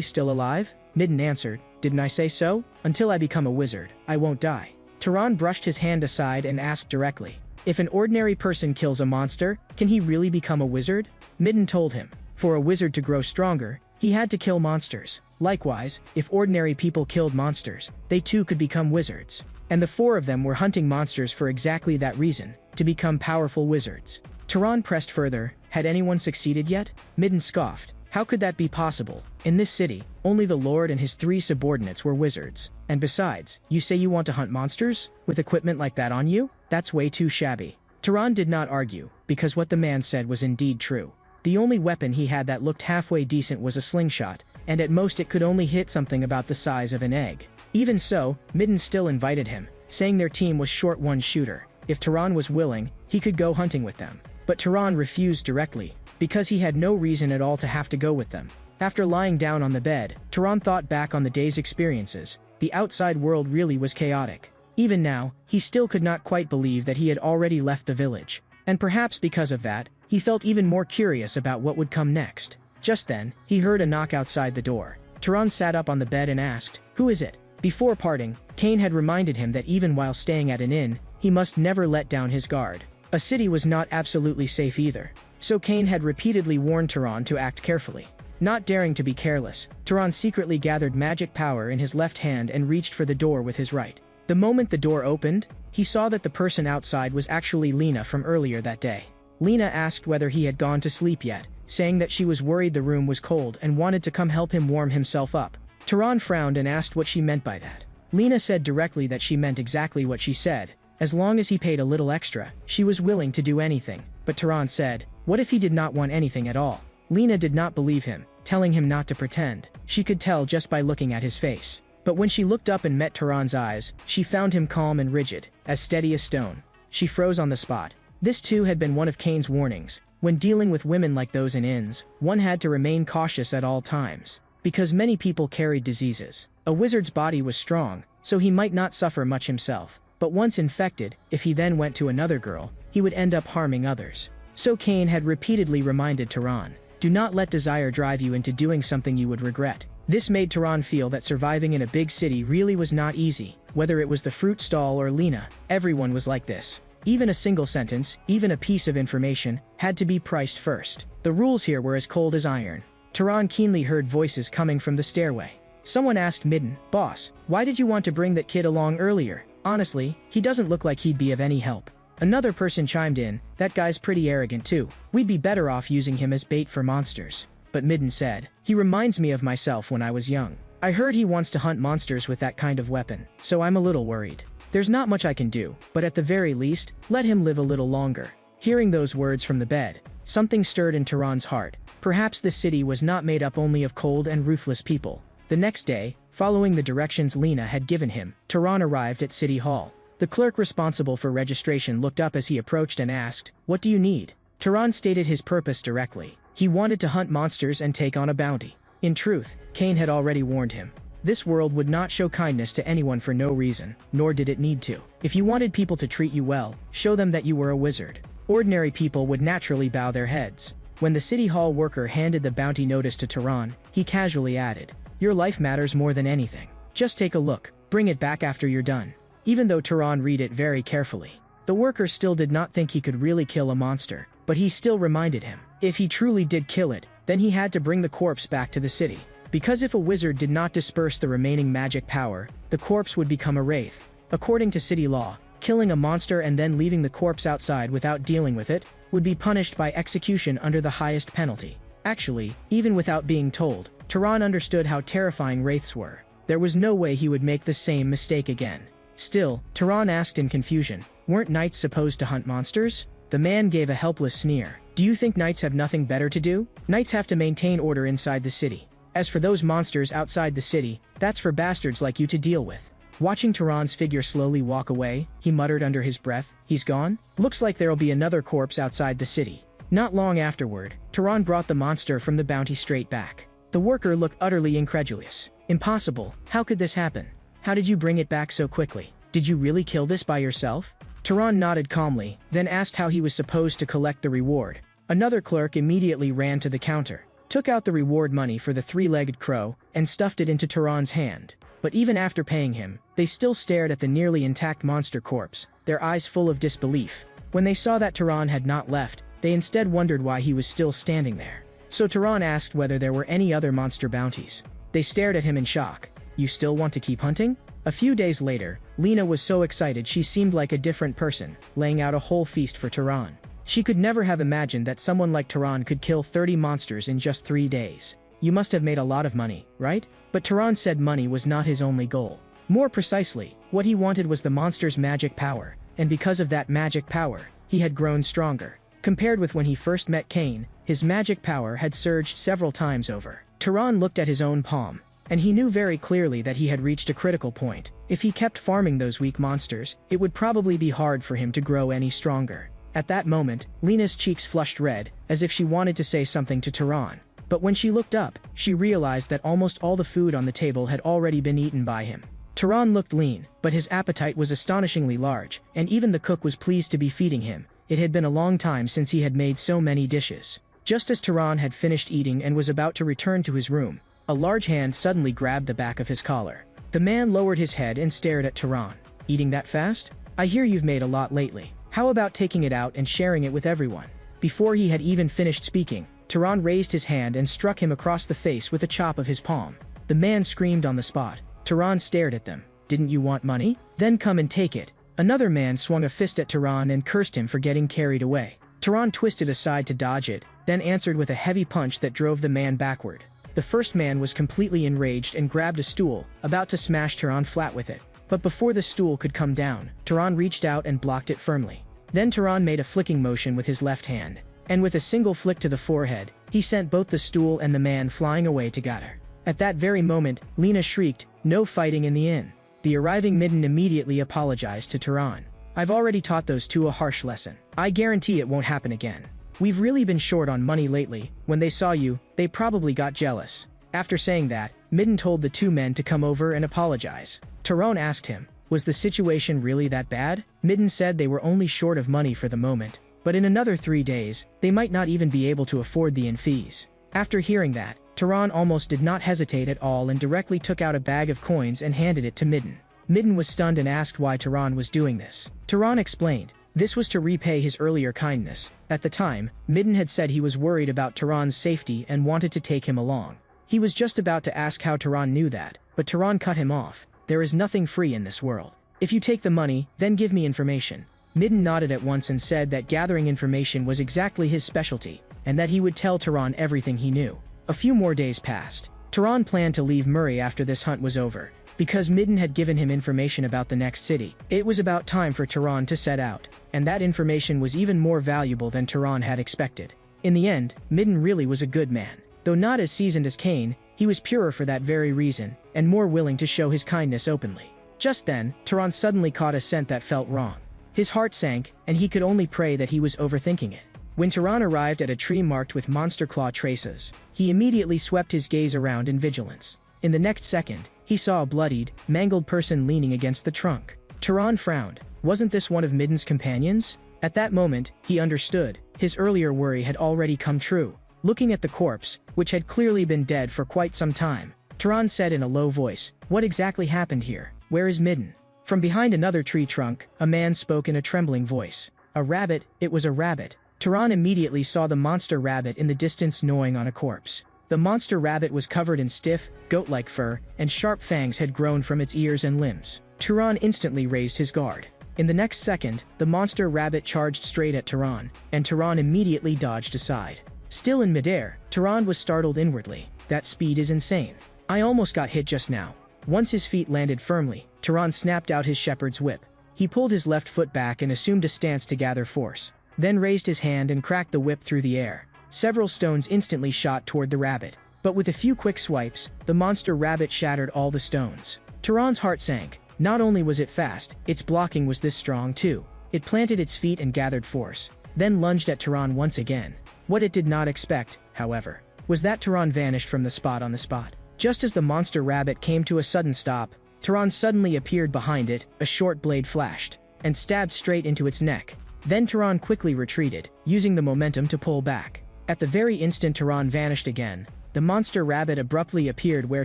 still alive?" Midden answered, "Didn't I say so? Until I become a wizard, I won't die." Taran brushed his hand aside and asked directly, "If an ordinary person kills a monster, can he really become a wizard?" Midden told him, "For a wizard to grow stronger, he had to kill monsters. Likewise, if ordinary people killed monsters, they too could become wizards. And the four of them were hunting monsters for exactly that reason, to become powerful wizards." Taran pressed further, "Had anyone succeeded yet?" Midden scoffed, "How could that be possible? In this city, only the Lord and his 3 subordinates were wizards. And besides, you say you want to hunt monsters? With equipment like that on you? That's way too shabby." Taran did not argue, because what the man said was indeed true. The only weapon he had that looked halfway decent was a slingshot, and at most it could only hit something about the size of an egg. Even so, Midden still invited him, saying their team was short one shooter. If Taran was willing, he could go hunting with them. But Taran refused directly, because he had no reason at all to have to go with them. After lying down on the bed, Taran thought back on the day's experiences. The outside world really was chaotic. Even now, he still could not quite believe that he had already left the village. And perhaps because of that, he felt even more curious about what would come next. Just then, he heard a knock outside the door. Taran sat up on the bed and asked, "Who is it?" Before parting, Cain had reminded him that even while staying at an inn, he must never let down his guard. A city was not absolutely safe either. So Cain had repeatedly warned Taran to act carefully. Not daring to be careless, Taran secretly gathered magic power in his left hand and reached for the door with his right. The moment the door opened, he saw that the person outside was actually Lena from earlier that day. Lena asked whether he had gone to sleep yet, saying that she was worried the room was cold and wanted to come help him warm himself up. Taran frowned and asked what she meant by that. Lena said directly that she meant exactly what she said. As long as he paid a little extra, she was willing to do anything. But Taran said, "What if he did not want anything at all?" Lena did not believe him, telling him not to pretend. She could tell just by looking at his face. But when she looked up and met Taran's eyes, she found him calm and rigid, as steady as stone. She froze on the spot. This too had been one of Cain's warnings. When dealing with women like those in inns, one had to remain cautious at all times. Because many people carried diseases. A wizard's body was strong, so he might not suffer much himself. But once infected, if he then went to another girl, he would end up harming others. So Cain had repeatedly reminded Taran, "Do not let desire drive you into doing something you would regret." This made Taran feel that surviving in a big city really was not easy. Whether it was the fruit stall or Lena, everyone was like this. Even a single sentence, even a piece of information, had to be priced first. The rules here were as cold as iron. Taran keenly heard voices coming from the stairway. Someone asked Midden, "Boss, why did you want to bring that kid along earlier? Honestly, he doesn't look like he'd be of any help." Another person chimed in, "That guy's pretty arrogant too. We'd be better off using him as bait for monsters." But Midden said, "He reminds me of myself when I was young. I heard he wants to hunt monsters with that kind of weapon, so I'm a little worried. There's not much I can do, but at the very least, let him live a little longer." Hearing those words from the bed, something stirred in Taran's heart. Perhaps this city was not made up only of cold and ruthless people. The next day, following the directions Lena had given him, Taran arrived at City Hall. The clerk responsible for registration looked up as he approached and asked, "What do you need?" Taran stated his purpose directly. He wanted to hunt monsters and take on a bounty. In truth, Cain had already warned him. This world would not show kindness to anyone for no reason, nor did it need to. If you wanted people to treat you well, show them that you were a wizard. Ordinary people would naturally bow their heads. When the City Hall worker handed the bounty notice to Taran, he casually added, "Your life matters more than anything. Just take a look, bring it back after you're done." Even though Taran read it very carefully, the worker still did not think he could really kill a monster, but he still reminded him, if he truly did kill it, then he had to bring the corpse back to the city. Because if a wizard did not disperse the remaining magic power, the corpse would become a wraith. According to city law, killing a monster and then leaving the corpse outside without dealing with it would be punished by execution under the highest penalty. Actually, even without being told, Taran understood how terrifying wraiths were. There was no way he would make the same mistake again. Still, Taran asked in confusion, "Weren't knights supposed to hunt monsters?" The man gave a helpless sneer. "Do you think knights have nothing better to do? Knights have to maintain order inside the city. As for those monsters outside the city, that's for bastards like you to deal with." Watching Taran's figure slowly walk away, he muttered under his breath, "He's gone? Looks like there'll be another corpse outside the city." Not long afterward, Taran brought the monster from the bounty straight back. The worker looked utterly incredulous. "Impossible. How could this happen? How did you bring it back so quickly? Did you really kill this by yourself?" Tehran nodded calmly, then asked how he was supposed to collect the reward. Another clerk immediately ran to the counter, took out the reward money for the three-legged crow, and stuffed it into Tehran's hand. But even after paying him, they still stared at the nearly intact monster corpse, their eyes full of disbelief. When they saw that Tehran had not left, they instead wondered why he was still standing there. So Tehran asked whether there were any other monster bounties. They stared at him in shock. "You still want to keep hunting?" A few days later, Lena was so excited she seemed like a different person, laying out a whole feast for Tehran. She could never have imagined that someone like Tehran could kill 30 monsters in just 3 days. "You must have made a lot of money, right?" But Tehran said money was not his only goal. More precisely, what he wanted was the monster's magic power, and because of that magic power, he had grown stronger. Compared with when he first met Cain, his magic power had surged several times over. Tehran looked at his own palm, and he knew very clearly that he had reached a critical point. If he kept farming those weak monsters, it would probably be hard for him to grow any stronger. At that moment, Lena's cheeks flushed red, as if she wanted to say something to Tehran. But when she looked up, she realized that almost all the food on the table had already been eaten by him. Tehran looked lean, but his appetite was astonishingly large, and even the cook was pleased to be feeding him. It had been a long time since he had made so many dishes. Just as Tehran had finished eating and was about to return to his room, a large hand suddenly grabbed the back of his collar. The man lowered his head and stared at Tehran. "Eating that fast? I hear you've made a lot lately. How about taking it out and sharing it with everyone?" Before he had even finished speaking, Tehran raised his hand and struck him across the face with a chop of his palm. The man screamed on the spot. Tehran stared at them. "Didn't you want money? Then come and take it." Another man swung a fist at Tehran and cursed him for getting carried away. Tehran twisted aside to dodge it, then answered with a heavy punch that drove the man backward. The first man was completely enraged and grabbed a stool, about to smash Tehran flat with it. But before the stool could come down, Tehran reached out and blocked it firmly. Then Tehran made a flicking motion with his left hand, and with a single flick to the forehead, he sent both the stool and the man flying away together. At that very moment, Lena shrieked, "No fighting in the inn." The arriving Midden immediately apologized to Tehran. "I've already taught those two a harsh lesson. I guarantee it won't happen again. We've really been short on money lately. When they saw you, they probably got jealous." After saying that, Midden told the two men to come over and apologize. Tehran asked him, "Was the situation really that bad?" Midden said they were only short of money for the moment, but in another 3 days, they might not even be able to afford the inn fees. After hearing that, Tehran almost did not hesitate at all and directly took out a bag of coins and handed it to Midden. Midden was stunned and asked why Tehran was doing this. Tehran explained, this was to repay his earlier kindness. At the time, Midden had said he was worried about Tehran's safety and wanted to take him along. He was just about to ask how Tehran knew that, but Tehran cut him off. "There is nothing free in this world. If you take the money, then give me information." Midden nodded at once and said that gathering information was exactly his specialty, and that he would tell Tehran everything he knew. A few more days passed. Tehran planned to leave Murray after this hunt was over. Because Midden had given him information about the next city, it was about time for Tehran to set out, and that information was even more valuable than Tehran had expected. In the end, Midden really was a good man. Though not as seasoned as Cain, he was purer for that very reason, and more willing to show his kindness openly. Just then, Tehran suddenly caught a scent that felt wrong. His heart sank, and he could only pray that he was overthinking it. When Tehran arrived at a tree marked with monster claw traces, he immediately swept his gaze around in vigilance. In the next second, he saw a bloodied, mangled person leaning against the trunk. Tehran frowned. Wasn't this one of Midden's companions? At that moment, he understood. His earlier worry had already come true. Looking at the corpse, which had clearly been dead for quite some time, Tehran said in a low voice, "What exactly happened here? Where is Midden?" From behind another tree trunk, a man spoke in a trembling voice. "A rabbit, it was a rabbit." Tehran immediately saw the monster rabbit in the distance gnawing on a corpse. The monster rabbit was covered in stiff, goat-like fur, and sharp fangs had grown from its ears and limbs. Tehran instantly raised his guard. In the next second, the monster rabbit charged straight at Tehran, and Tehran immediately dodged aside. Still in midair, Tehran was startled inwardly. That speed is insane. I almost got hit just now. Once his feet landed firmly, Tehran snapped out his shepherd's whip. He pulled his left foot back and assumed a stance to gather force, then raised his hand and cracked the whip through the air. Several stones instantly shot toward the rabbit, but with a few quick swipes, the monster rabbit shattered all the stones. Tehran's heart sank. Not only was it fast, its blocking was this strong too. It planted its feet and gathered force, then lunged at Tehran once again. What it did not expect, however, was that Tehran vanished from the spot on the spot. Just as the monster rabbit came to a sudden stop, Tehran suddenly appeared behind it, a short blade flashed. and stabbed straight into its neck. Then Tehran quickly retreated, using the momentum to pull back. At the very instant Tehran vanished again, the monster rabbit abruptly appeared where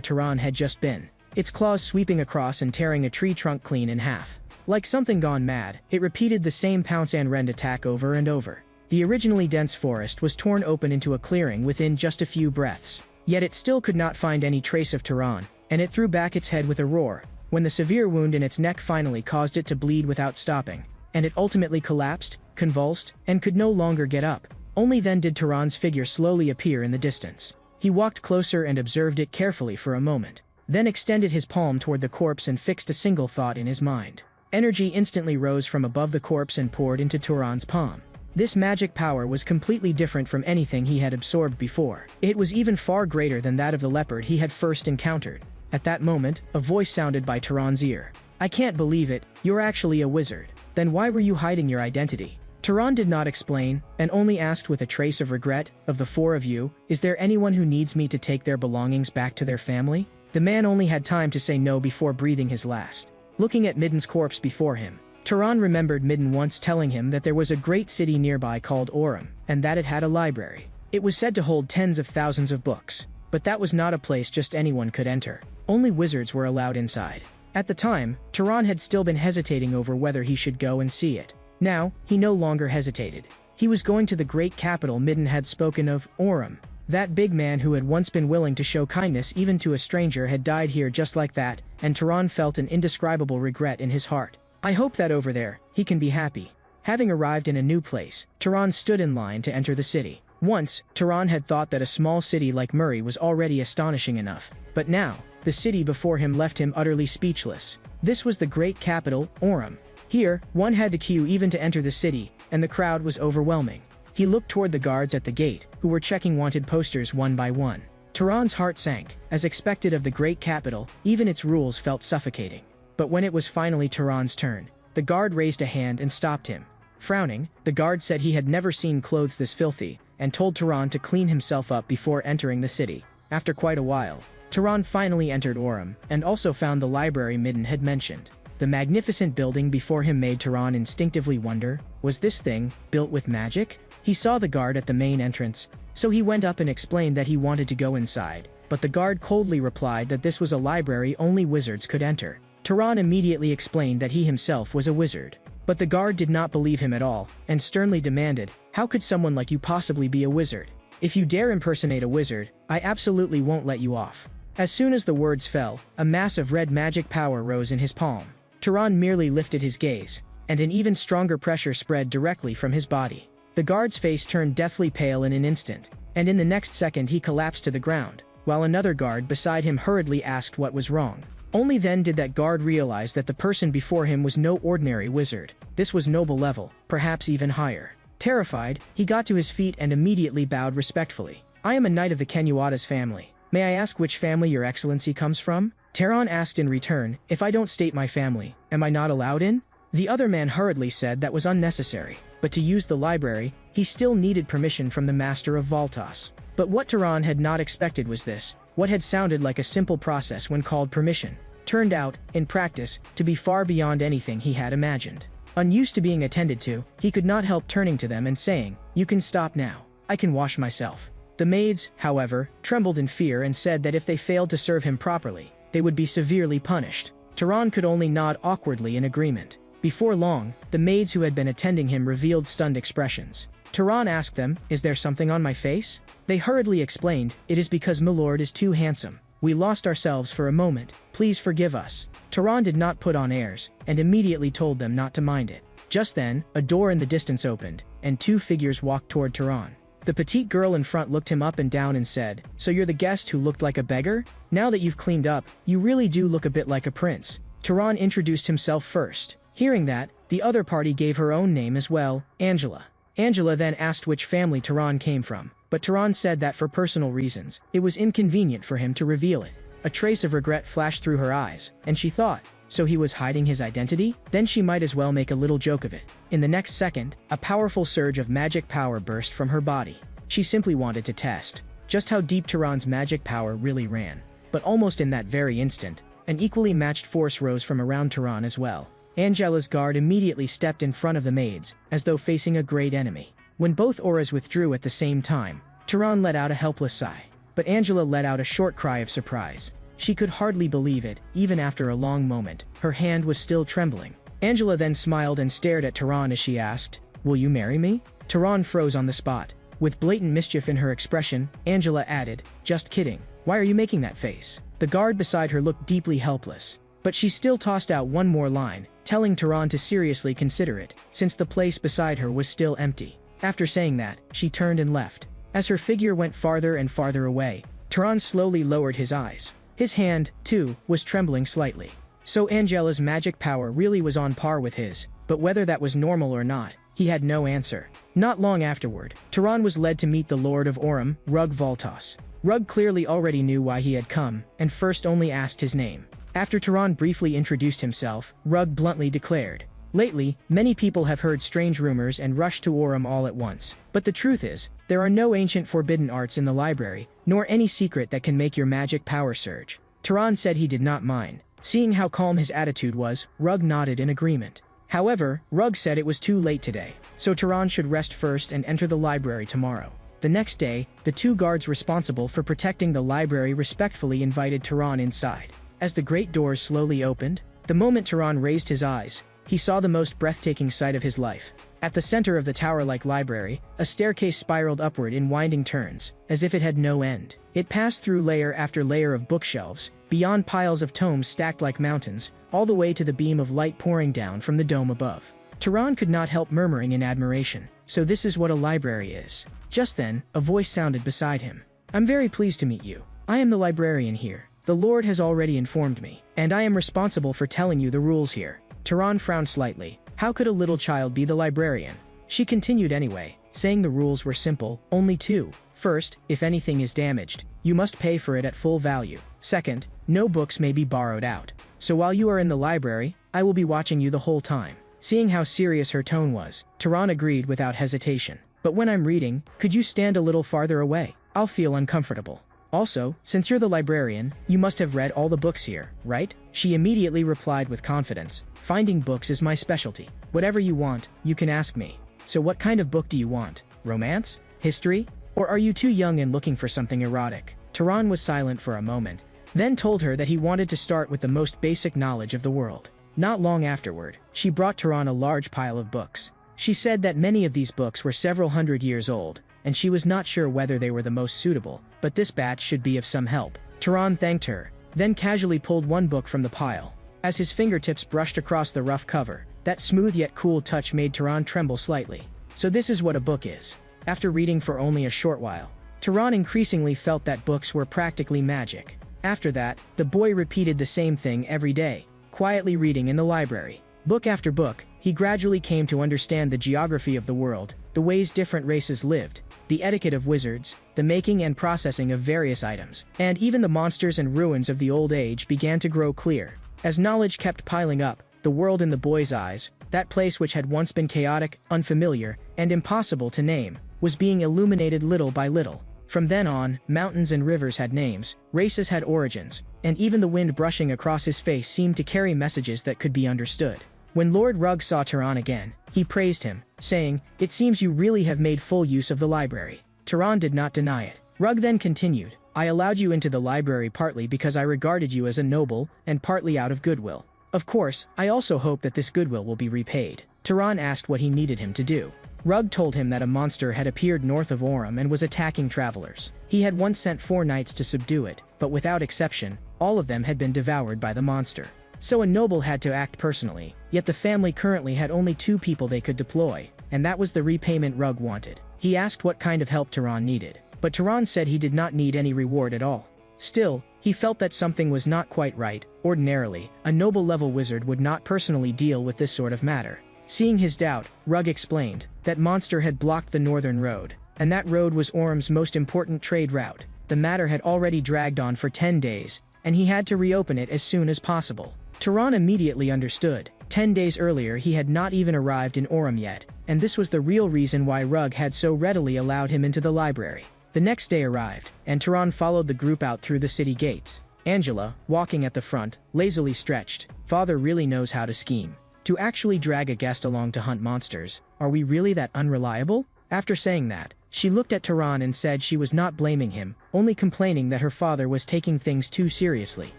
Tehran had just been, its claws sweeping across and tearing a tree trunk clean in half. Like something gone mad, it repeated the same pounce and rend attack over and over. The originally dense forest was torn open into a clearing within just a few breaths. Yet it still could not find any trace of Tehran, and it threw back its head with a roar, when the severe wound in its neck finally caused it to bleed without stopping, and it ultimately collapsed, convulsed, and could no longer get up. Only then did Tehran's figure slowly appear in the distance. He walked closer and observed it carefully for a moment, then extended his palm toward the corpse and fixed a single thought in his mind. Energy instantly rose from above the corpse and poured into Tehran's palm. This magic power was completely different from anything he had absorbed before. It was even far greater than that of the leopard he had first encountered. At that moment, a voice sounded by Tehran's ear. "I can't believe it, you're actually a wizard. Then why were you hiding your identity?" Tehran did not explain, and only asked with a trace of regret, "Of the four of you, is there anyone who needs me to take their belongings back to their family?" The man only had time to say no before breathing his last. Looking at Midden's corpse before him, Tehran remembered Midden once telling him that there was a great city nearby called Orem, and that it had a library. It was said to hold tens of thousands of books, but that was not a place just anyone could enter. Only wizards were allowed inside. At the time, Tehran had still been hesitating over whether he should go and see it. Now, he no longer hesitated. He was going to the great capital Midden had spoken of, Orem. That big man who had once been willing to show kindness even to a stranger had died here just like that, and Tehran felt an indescribable regret in his heart. I hope that over there, he can be happy. Having arrived in a new place, Tehran stood in line to enter the city. Once, Tehran had thought that a small city like Murray was already astonishing enough. But now, the city before him left him utterly speechless. This was the great capital, Orem. Here, one had to queue even to enter the city, and the crowd was overwhelming. He looked toward the guards at the gate, who were checking wanted posters one by one. Tehran's heart sank. As expected of the great capital, even its rules felt suffocating. But when it was finally Tehran's turn, the guard raised a hand and stopped him. Frowning, the guard said he had never seen clothes this filthy, and told Tehran to clean himself up before entering the city. After quite a while, Tehran finally entered Orem, and also found the library Midden had mentioned. The magnificent building before him made Tehran instinctively wonder, was this thing built with magic? He saw the guard at the main entrance, so he went up and explained that he wanted to go inside, but the guard coldly replied that this was a library only wizards could enter. Tehran immediately explained that he himself was a wizard. But the guard did not believe him at all, and sternly demanded, "How could someone like you possibly be a wizard? If you dare impersonate a wizard, I absolutely won't let you off." As soon as the words fell, a mass of red magic power rose in his palm. Tehran merely lifted his gaze, and an even stronger pressure spread directly from his body. The guard's face turned deathly pale in an instant, and in the next second he collapsed to the ground, while another guard beside him hurriedly asked what was wrong. Only then did that guard realize that the person before him was no ordinary wizard. This was noble level, perhaps even higher. Terrified, he got to his feet and immediately bowed respectfully. "I am a knight of the Kenuada's family. May I ask which family your excellency comes from?" Tehran asked in return, "If I don't state my family, am I not allowed in?" The other man hurriedly said that was unnecessary, but to use the library, he still needed permission from the master of Voltas. But what Tehran had not expected was this: what had sounded like a simple process when called permission turned out, in practice, to be far beyond anything he had imagined. Unused to being attended to, he could not help turning to them and saying, "You can stop now. I can wash myself." The maids, however, trembled in fear and said that if they failed to serve him properly, they would be severely punished. Tehran could only nod awkwardly in agreement. Before long, the maids who had been attending him revealed stunned expressions. Tehran asked them, "Is there something on my face?" They hurriedly explained, "It is because Milord is too handsome. We lost ourselves for a moment. Please forgive us." Tehran did not put on airs, and immediately told them not to mind it. Just then, a door in the distance opened, and two figures walked toward Tehran. The petite girl in front looked him up and down and said, "So you're the guest who looked like a beggar? Now that you've cleaned up, you really do look a bit like a prince." Tehran introduced himself first. Hearing that, the other party gave her own name as well, Angela. Angela then asked which family Tehran came from, but Tehran said that for personal reasons, it was inconvenient for him to reveal it. A trace of regret flashed through her eyes, and she thought, so he was hiding his identity? Then she might as well make a little joke of it. In the next second, a powerful surge of magic power burst from her body. She simply wanted to test just how deep Tehran's magic power really ran. But almost in that very instant, an equally matched force rose from around Tehran as well. Angela's guard immediately stepped in front of the maids, as though facing a great enemy. When both auras withdrew at the same time, Tehran let out a helpless sigh. But Angela let out a short cry of surprise. She could hardly believe it, even after a long moment. Her hand was still trembling. Angela then smiled and stared at Tehran as she asked, "Will you marry me?" Tehran froze on the spot. With blatant mischief in her expression, Angela added, "Just kidding. Why are you making that face?" The guard beside her looked deeply helpless. But she still tossed out one more line, telling Tehran to seriously consider it, since the place beside her was still empty. After saying that, she turned and left. As her figure went farther and farther away, Tehran slowly lowered his eyes. His hand, too, was trembling slightly. So Angela's magic power really was on par with his, but whether that was normal or not, he had no answer. Not long afterward, Tehran was led to meet the Lord of Aurum, Rug Voltos. Rug clearly already knew why he had come, and first only asked his name. After Tehran briefly introduced himself, Rug bluntly declared, "Lately, many people have heard strange rumors and rushed to Aurum all at once. But the truth is, there are no ancient forbidden arts in the library, nor any secret that can make your magic power surge." Tehran said he did not mind. Seeing how calm his attitude was, Rug nodded in agreement. However, Rug said it was too late today, so Tehran should rest first and enter the library tomorrow. The next day, the two guards responsible for protecting the library respectfully invited Tehran inside. As the great doors slowly opened, the moment Tehran raised his eyes, he saw the most breathtaking sight of his life. At the center of the tower-like library, a staircase spiraled upward in winding turns, as if it had no end. It passed through layer after layer of bookshelves, beyond piles of tomes stacked like mountains, all the way to the beam of light pouring down from the dome above. Tehran could not help murmuring in admiration. So this is what a library is. Just then, a voice sounded beside him. "I'm very pleased to meet you. I am the librarian here. The Lord has already informed me, and I am responsible for telling you the rules here." Tehran frowned slightly. How could a little child be the librarian? She continued anyway, saying the rules were simple, only two. First, if anything is damaged, you must pay for it at full value. Second, no books may be borrowed out. So while you are in the library, I will be watching you the whole time. Seeing how serious her tone was, Tehran agreed without hesitation. "But when I'm reading, could you stand a little farther away? I'll feel uncomfortable. Also, since you're the librarian, you must have read all the books here, right?" She immediately replied with confidence, "Finding books is my specialty. Whatever you want, you can ask me." "So what kind of book do you want? Romance? History? Or are you too young and looking for something erotic?" Tehran was silent for a moment, then told her that he wanted to start with the most basic knowledge of the world. Not long afterward, she brought Tehran a large pile of books. She said that many of these books were several hundred years old, and she was not sure whether they were the most suitable, but this batch should be of some help. Tehran thanked her, then casually pulled one book from the pile. As his fingertips brushed across the rough cover, that smooth yet cool touch made Tehran tremble slightly. So this is what a book is. After reading for only a short while, Tehran increasingly felt that books were practically magic. After that, the boy repeated the same thing every day, quietly reading in the library. Book after book, he gradually came to understand the geography of the world, the ways different races lived, the etiquette of wizards, the making and processing of various items, and even the monsters and ruins of the old age began to grow clear. As knowledge kept piling up, the world in the boy's eyes, that place which had once been chaotic, unfamiliar, and impossible to name, was being illuminated little by little. From then on, mountains and rivers had names, races had origins, and even the wind brushing across his face seemed to carry messages that could be understood. When Lord Rug saw Tehran again, he praised him, saying, "It seems you really have made full use of the library." Tehran did not deny it. Rug then continued, "I allowed you into the library partly because I regarded you as a noble, and partly out of goodwill. Of course, I also hope that this goodwill will be repaid." Tehran asked what he needed him to do. Rug told him that a monster had appeared north of Aurum and was attacking travelers. He had once sent 4 knights to subdue it, but without exception, all of them had been devoured by the monster. So a noble had to act personally, yet the family currently had only 2 people they could deploy, and that was the repayment Rug wanted. He asked what kind of help Tehran needed, but Tehran said he did not need any reward at all. Still, he felt that something was not quite right. Ordinarily, a noble-level wizard would not personally deal with this sort of matter. Seeing his doubt, Rug explained that monster had blocked the northern road, and that road was Aurum's most important trade route. The matter had already dragged on for 10 days, and he had to reopen it as soon as possible. Tehran immediately understood. 10 days earlier he had not even arrived in Aurum yet, and this was the real reason why Rug had so readily allowed him into the library. The next day arrived, and Tehran followed the group out through the city gates. Angela, walking at the front, lazily stretched. "Father really knows how to scheme." To actually drag a guest along to hunt monsters, are we really that unreliable? After saying that, she looked at Tehran and said she was not blaming him, only complaining that her father was taking things too seriously.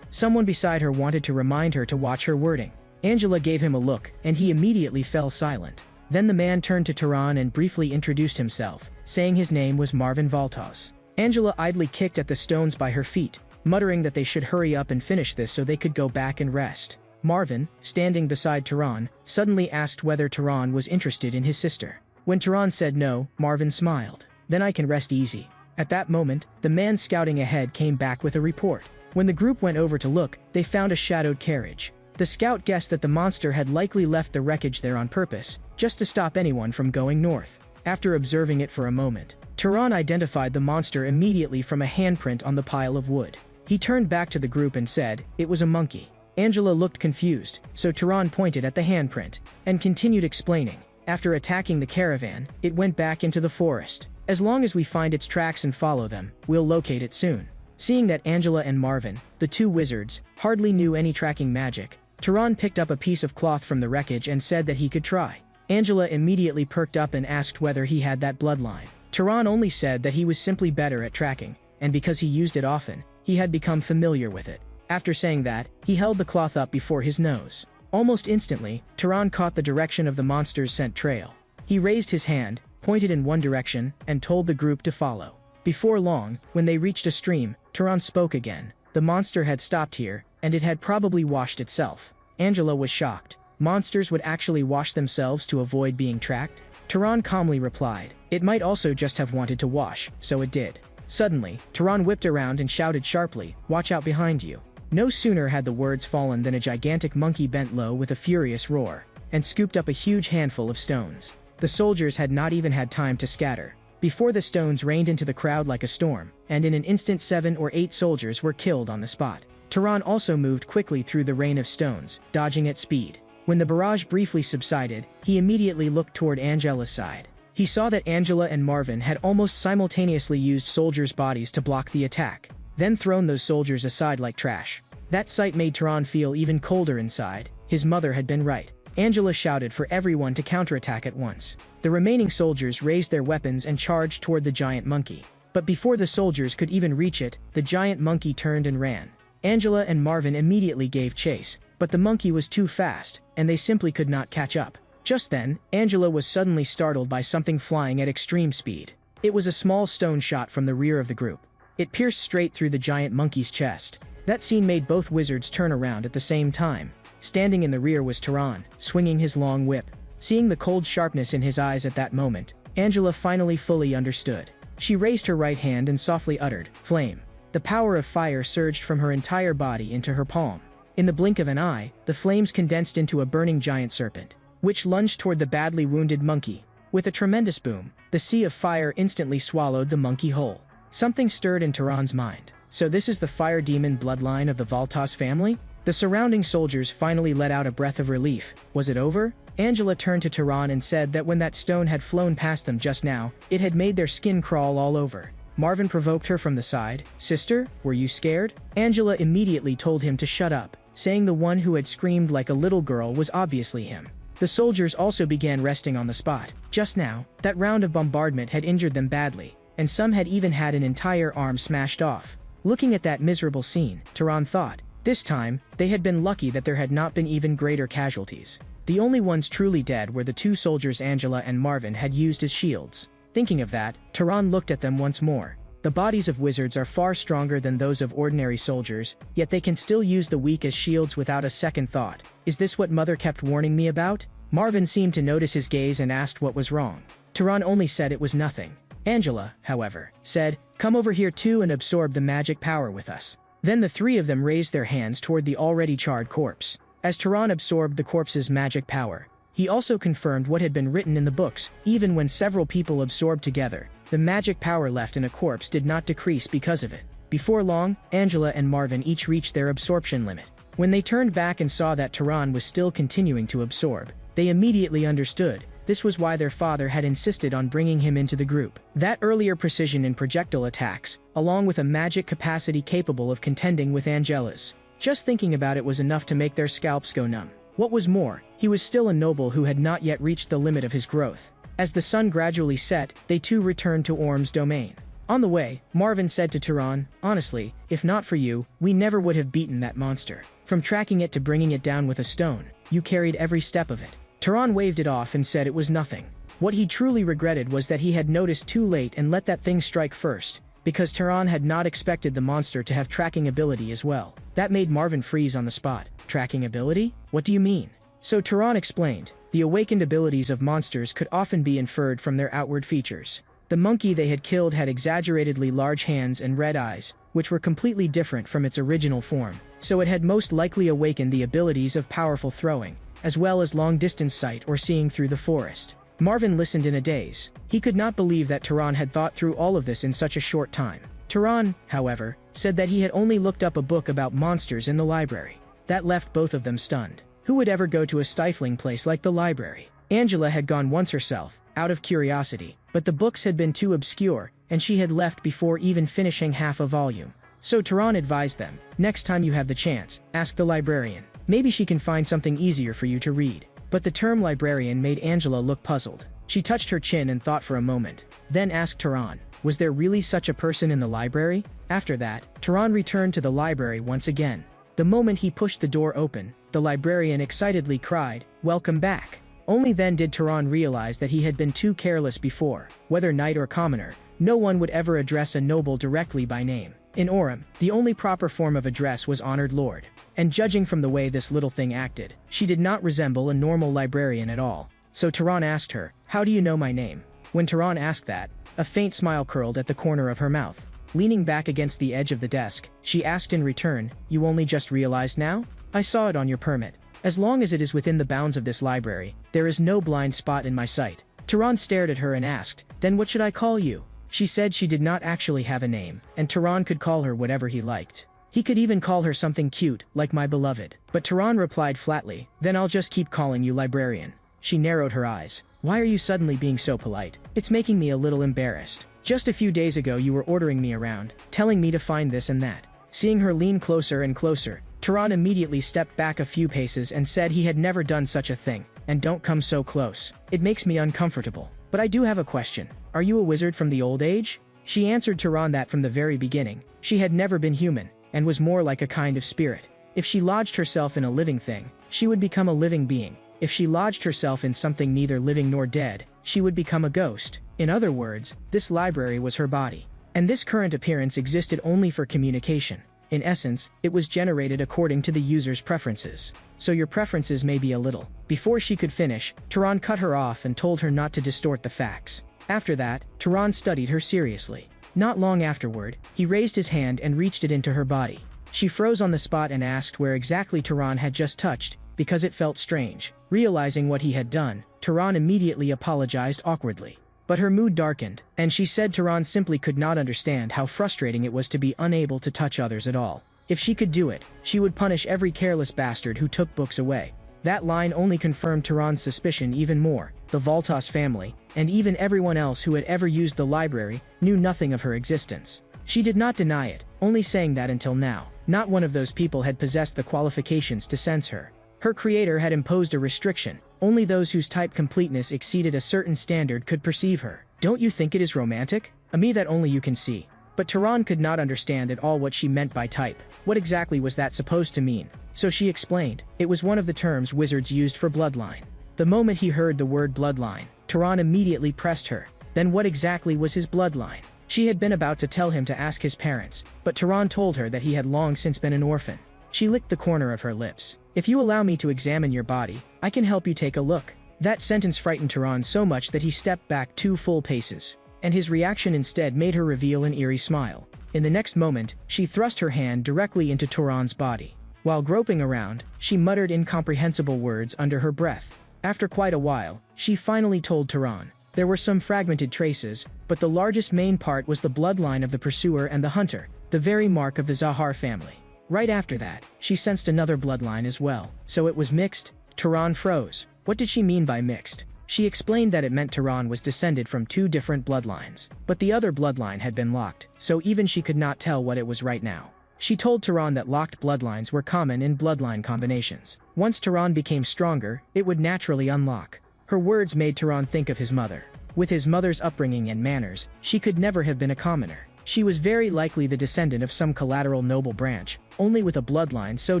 Someone beside her wanted to remind her to watch her wording. Angela gave him a look, and he immediately fell silent. Then the man turned to Tehran and briefly introduced himself, saying his name was Marvin Valtos. Angela idly kicked at the stones by her feet, muttering that they should hurry up and finish this so they could go back and rest. Marvin, standing beside Tehran, suddenly asked whether Tehran was interested in his sister. When Tehran said no, Marvin smiled. Then I can rest easy. At that moment, the man scouting ahead came back with a report. When the group went over to look, they found a shadowed carriage. The scout guessed that the monster had likely left the wreckage there on purpose, just to stop anyone from going north. After observing it for a moment, Tehran identified the monster immediately from a handprint on the pile of wood. He turned back to the group and said, "It was a monkey." Angela looked confused, so Tehran pointed at the handprint, and continued explaining. After attacking the caravan, it went back into the forest. As long as we find its tracks and follow them, we'll locate it soon. Seeing that Angela and Marvin, the two wizards, hardly knew any tracking magic, Tehran picked up a piece of cloth from the wreckage and said that he could try. Angela immediately perked up and asked whether he had that bloodline. Tehran only said that he was simply better at tracking, and because he used it often, he had become familiar with it. After saying that, he held the cloth up before his nose. Almost instantly, Tehran caught the direction of the monster's scent trail. He raised his hand, pointed in one direction, and told the group to follow. Before long, when they reached a stream, Tehran spoke again. The monster had stopped here, and it had probably washed itself. Angela was shocked. Monsters would actually wash themselves to avoid being tracked? Tehran calmly replied, "It might also just have wanted to wash, so it did." Suddenly, Tehran whipped around and shouted sharply, "Watch out behind you." No sooner had the words fallen than a gigantic monkey bent low with a furious roar, and scooped up a huge handful of stones. The soldiers had not even had time to scatter. Before the stones rained into the crowd like a storm, and in an instant 7 or 8 soldiers were killed on the spot. Tehran also moved quickly through the rain of stones, dodging at speed. When the barrage briefly subsided, he immediately looked toward Angela's side. He saw that Angela and Marvin had almost simultaneously used soldiers' bodies to block the attack, then thrown those soldiers aside like trash. That sight made Tehran feel even colder inside. His mother had been right. Angela shouted for everyone to counterattack at once. The remaining soldiers raised their weapons and charged toward the giant monkey. But before the soldiers could even reach it, the giant monkey turned and ran. Angela and Marvin immediately gave chase, but the monkey was too fast, and they simply could not catch up. Just then, Angela was suddenly startled by something flying at extreme speed. It was a small stone shot from the rear of the group. It pierced straight through the giant monkey's chest. That scene made both wizards turn around at the same time. Standing in the rear was Tehran, swinging his long whip. Seeing the cold sharpness in his eyes at that moment, Angela finally fully understood. She raised her right hand and softly uttered, "Flame." The power of fire surged from her entire body into her palm. In the blink of an eye, the flames condensed into a burning giant serpent, which lunged toward the badly wounded monkey. With a tremendous boom, the sea of fire instantly swallowed the monkey whole. Something stirred in Tehran's mind. So this is the fire demon bloodline of the Valtos family? The surrounding soldiers finally let out a breath of relief. Was it over? Angela turned to Tehran and said that when that stone had flown past them just now, it had made their skin crawl all over. Marvin provoked her from the side. "Sister, were you scared?" Angela immediately told him to shut up, saying the one who had screamed like a little girl was obviously him. The soldiers also began resting on the spot. Just now, that round of bombardment had injured them badly, and some had even had an entire arm smashed off. Looking at that miserable scene, Tehran thought, this time, they had been lucky that there had not been even greater casualties. The only ones truly dead were the two soldiers Angela and Marvin had used as shields. Thinking of that, Tehran looked at them once more. The bodies of wizards are far stronger than those of ordinary soldiers, yet they can still use the weak as shields without a second thought. Is this what Mother kept warning me about? Marvin seemed to notice his gaze and asked what was wrong. Tehran only said it was nothing. Angela, however, said, "Come over here too and absorb the magic power with us." Then the three of them raised their hands toward the already charred corpse. As Tehran absorbed the corpse's magic power, he also confirmed what had been written in the books. Even when several people absorbed together, the magic power left in a corpse did not decrease because of it. Before long, Angela and Marvin each reached their absorption limit. When they turned back and saw that Tehran was still continuing to absorb, they immediately understood. This was why their father had insisted on bringing him into the group. That earlier precision in projectile attacks, along with a magic capacity capable of contending with Angela's. Just thinking about it was enough to make their scalps go numb. What was more, he was still a noble who had not yet reached the limit of his growth. As the sun gradually set, they too returned to Orm's domain. On the way, Marvin said to Turan, "Honestly, if not for you, we never would have beaten that monster. From tracking it to bringing it down with a stone, you carried every step of it." Turan waved it off and said it was nothing. What he truly regretted was that he had noticed too late and let that thing strike first, because Turan had not expected the monster to have tracking ability as well. That made Marvin freeze on the spot. Tracking ability? What do you mean? So Turan explained, the awakened abilities of monsters could often be inferred from their outward features. The monkey they had killed had exaggeratedly large hands and red eyes, which were completely different from its original form, so it had most likely awakened the abilities of powerful throwing, as well as long-distance sight or seeing through the forest. Marvin listened in a daze. He could not believe that Turan had thought through all of this in such a short time. Turan, however, said that he had only looked up a book about monsters in the library. That left both of them stunned. Who would ever go to a stifling place like the library? Angela had gone once herself, out of curiosity, but the books had been too obscure, and she had left before even finishing half a volume. So Turan advised them, next time you have the chance, ask the librarian. Maybe she can find something easier for you to read. But the term librarian made Angela look puzzled. She touched her chin and thought for a moment, then asked Turan, was there really such a person in the library? After that, Turan returned to the library once again. The moment he pushed the door open, the librarian excitedly cried, "Welcome back." Only then did Turan realize that he had been too careless before. Whether knight or commoner, no one would ever address a noble directly by name. In Orem, the only proper form of address was honored lord. And judging from the way this little thing acted, she did not resemble a normal librarian at all. So Turan asked her, "How do you know my name?" When Turan asked that, a faint smile curled at the corner of her mouth. Leaning back against the edge of the desk, she asked in return, "You only just realized now? I saw it on your permit. As long as it is within the bounds of this library, there is no blind spot in my sight." Turan stared at her and asked, "Then what should I call you?" She said she did not actually have a name, and Turan could call her whatever he liked. He could even call her something cute, like my beloved. But Turan replied flatly, "Then I'll just keep calling you librarian." She narrowed her eyes. "Why are you suddenly being so polite? It's making me a little embarrassed. Just a few days ago you were ordering me around, telling me to find this and that." Seeing her lean closer and closer, Turan immediately stepped back a few paces and said he had never done such a thing. "And don't come so close. It makes me uncomfortable. But I do have a question. Are you a wizard from the old age?" She answered Turan that from the very beginning, she had never been human, and was more like a kind of spirit. If she lodged herself in a living thing, she would become a living being. If she lodged herself in something neither living nor dead, she would become a ghost. In other words, this library was her body. And this current appearance existed only for communication. In essence, it was generated according to the user's preferences. So your preferences may be a little. Before she could finish, Turan cut her off and told her not to distort the facts. After that, Turan studied her seriously. Not long afterward, he raised his hand and reached it into her body. She froze on the spot and asked where exactly Turan had just touched, because it felt strange. Realizing what he had done, Turan immediately apologized awkwardly. But her mood darkened, and she said Turan simply could not understand how frustrating it was to be unable to touch others at all. If she could do it, she would punish every careless bastard who took books away. That line only confirmed Turan's suspicion even more. The Voltas family, and even everyone else who had ever used the library, knew nothing of her existence. She did not deny it, only saying that until now, not one of those people had possessed the qualifications to sense her. Her creator had imposed a restriction. Only those whose type completeness exceeded a certain standard could perceive her. "Don't you think it is romantic? A me that only you can see." But Turan could not understand at all what she meant by type. What exactly was that supposed to mean? So she explained, it was one of the terms wizards used for bloodline. The moment he heard the word bloodline, Turan immediately pressed her. Then what exactly was his bloodline? She had been about to tell him to ask his parents, but Turan told her that he had long since been an orphan. She licked the corner of her lips. "If you allow me to examine your body, I can help you take a look." That sentence frightened Turan so much that he stepped back 2 full paces, and his reaction instead made her reveal an eerie smile. In the next moment, she thrust her hand directly into Turan's body. While groping around, she muttered incomprehensible words under her breath. After quite a while, she finally told Turan. There were some fragmented traces, but the largest main part was the bloodline of the pursuer and the hunter, the very mark of the Zahar family. Right after that, she sensed another bloodline as well. So it was mixed? Turan froze. What did she mean by mixed? She explained that it meant Turan was descended from 2 different bloodlines. But the other bloodline had been locked, so even she could not tell what it was right now. She told Tehran that locked bloodlines were common in bloodline combinations. Once Tehran became stronger, it would naturally unlock. Her words made Tehran think of his mother. With his mother's upbringing and manners, she could never have been a commoner. She was very likely the descendant of some collateral noble branch, only with a bloodline so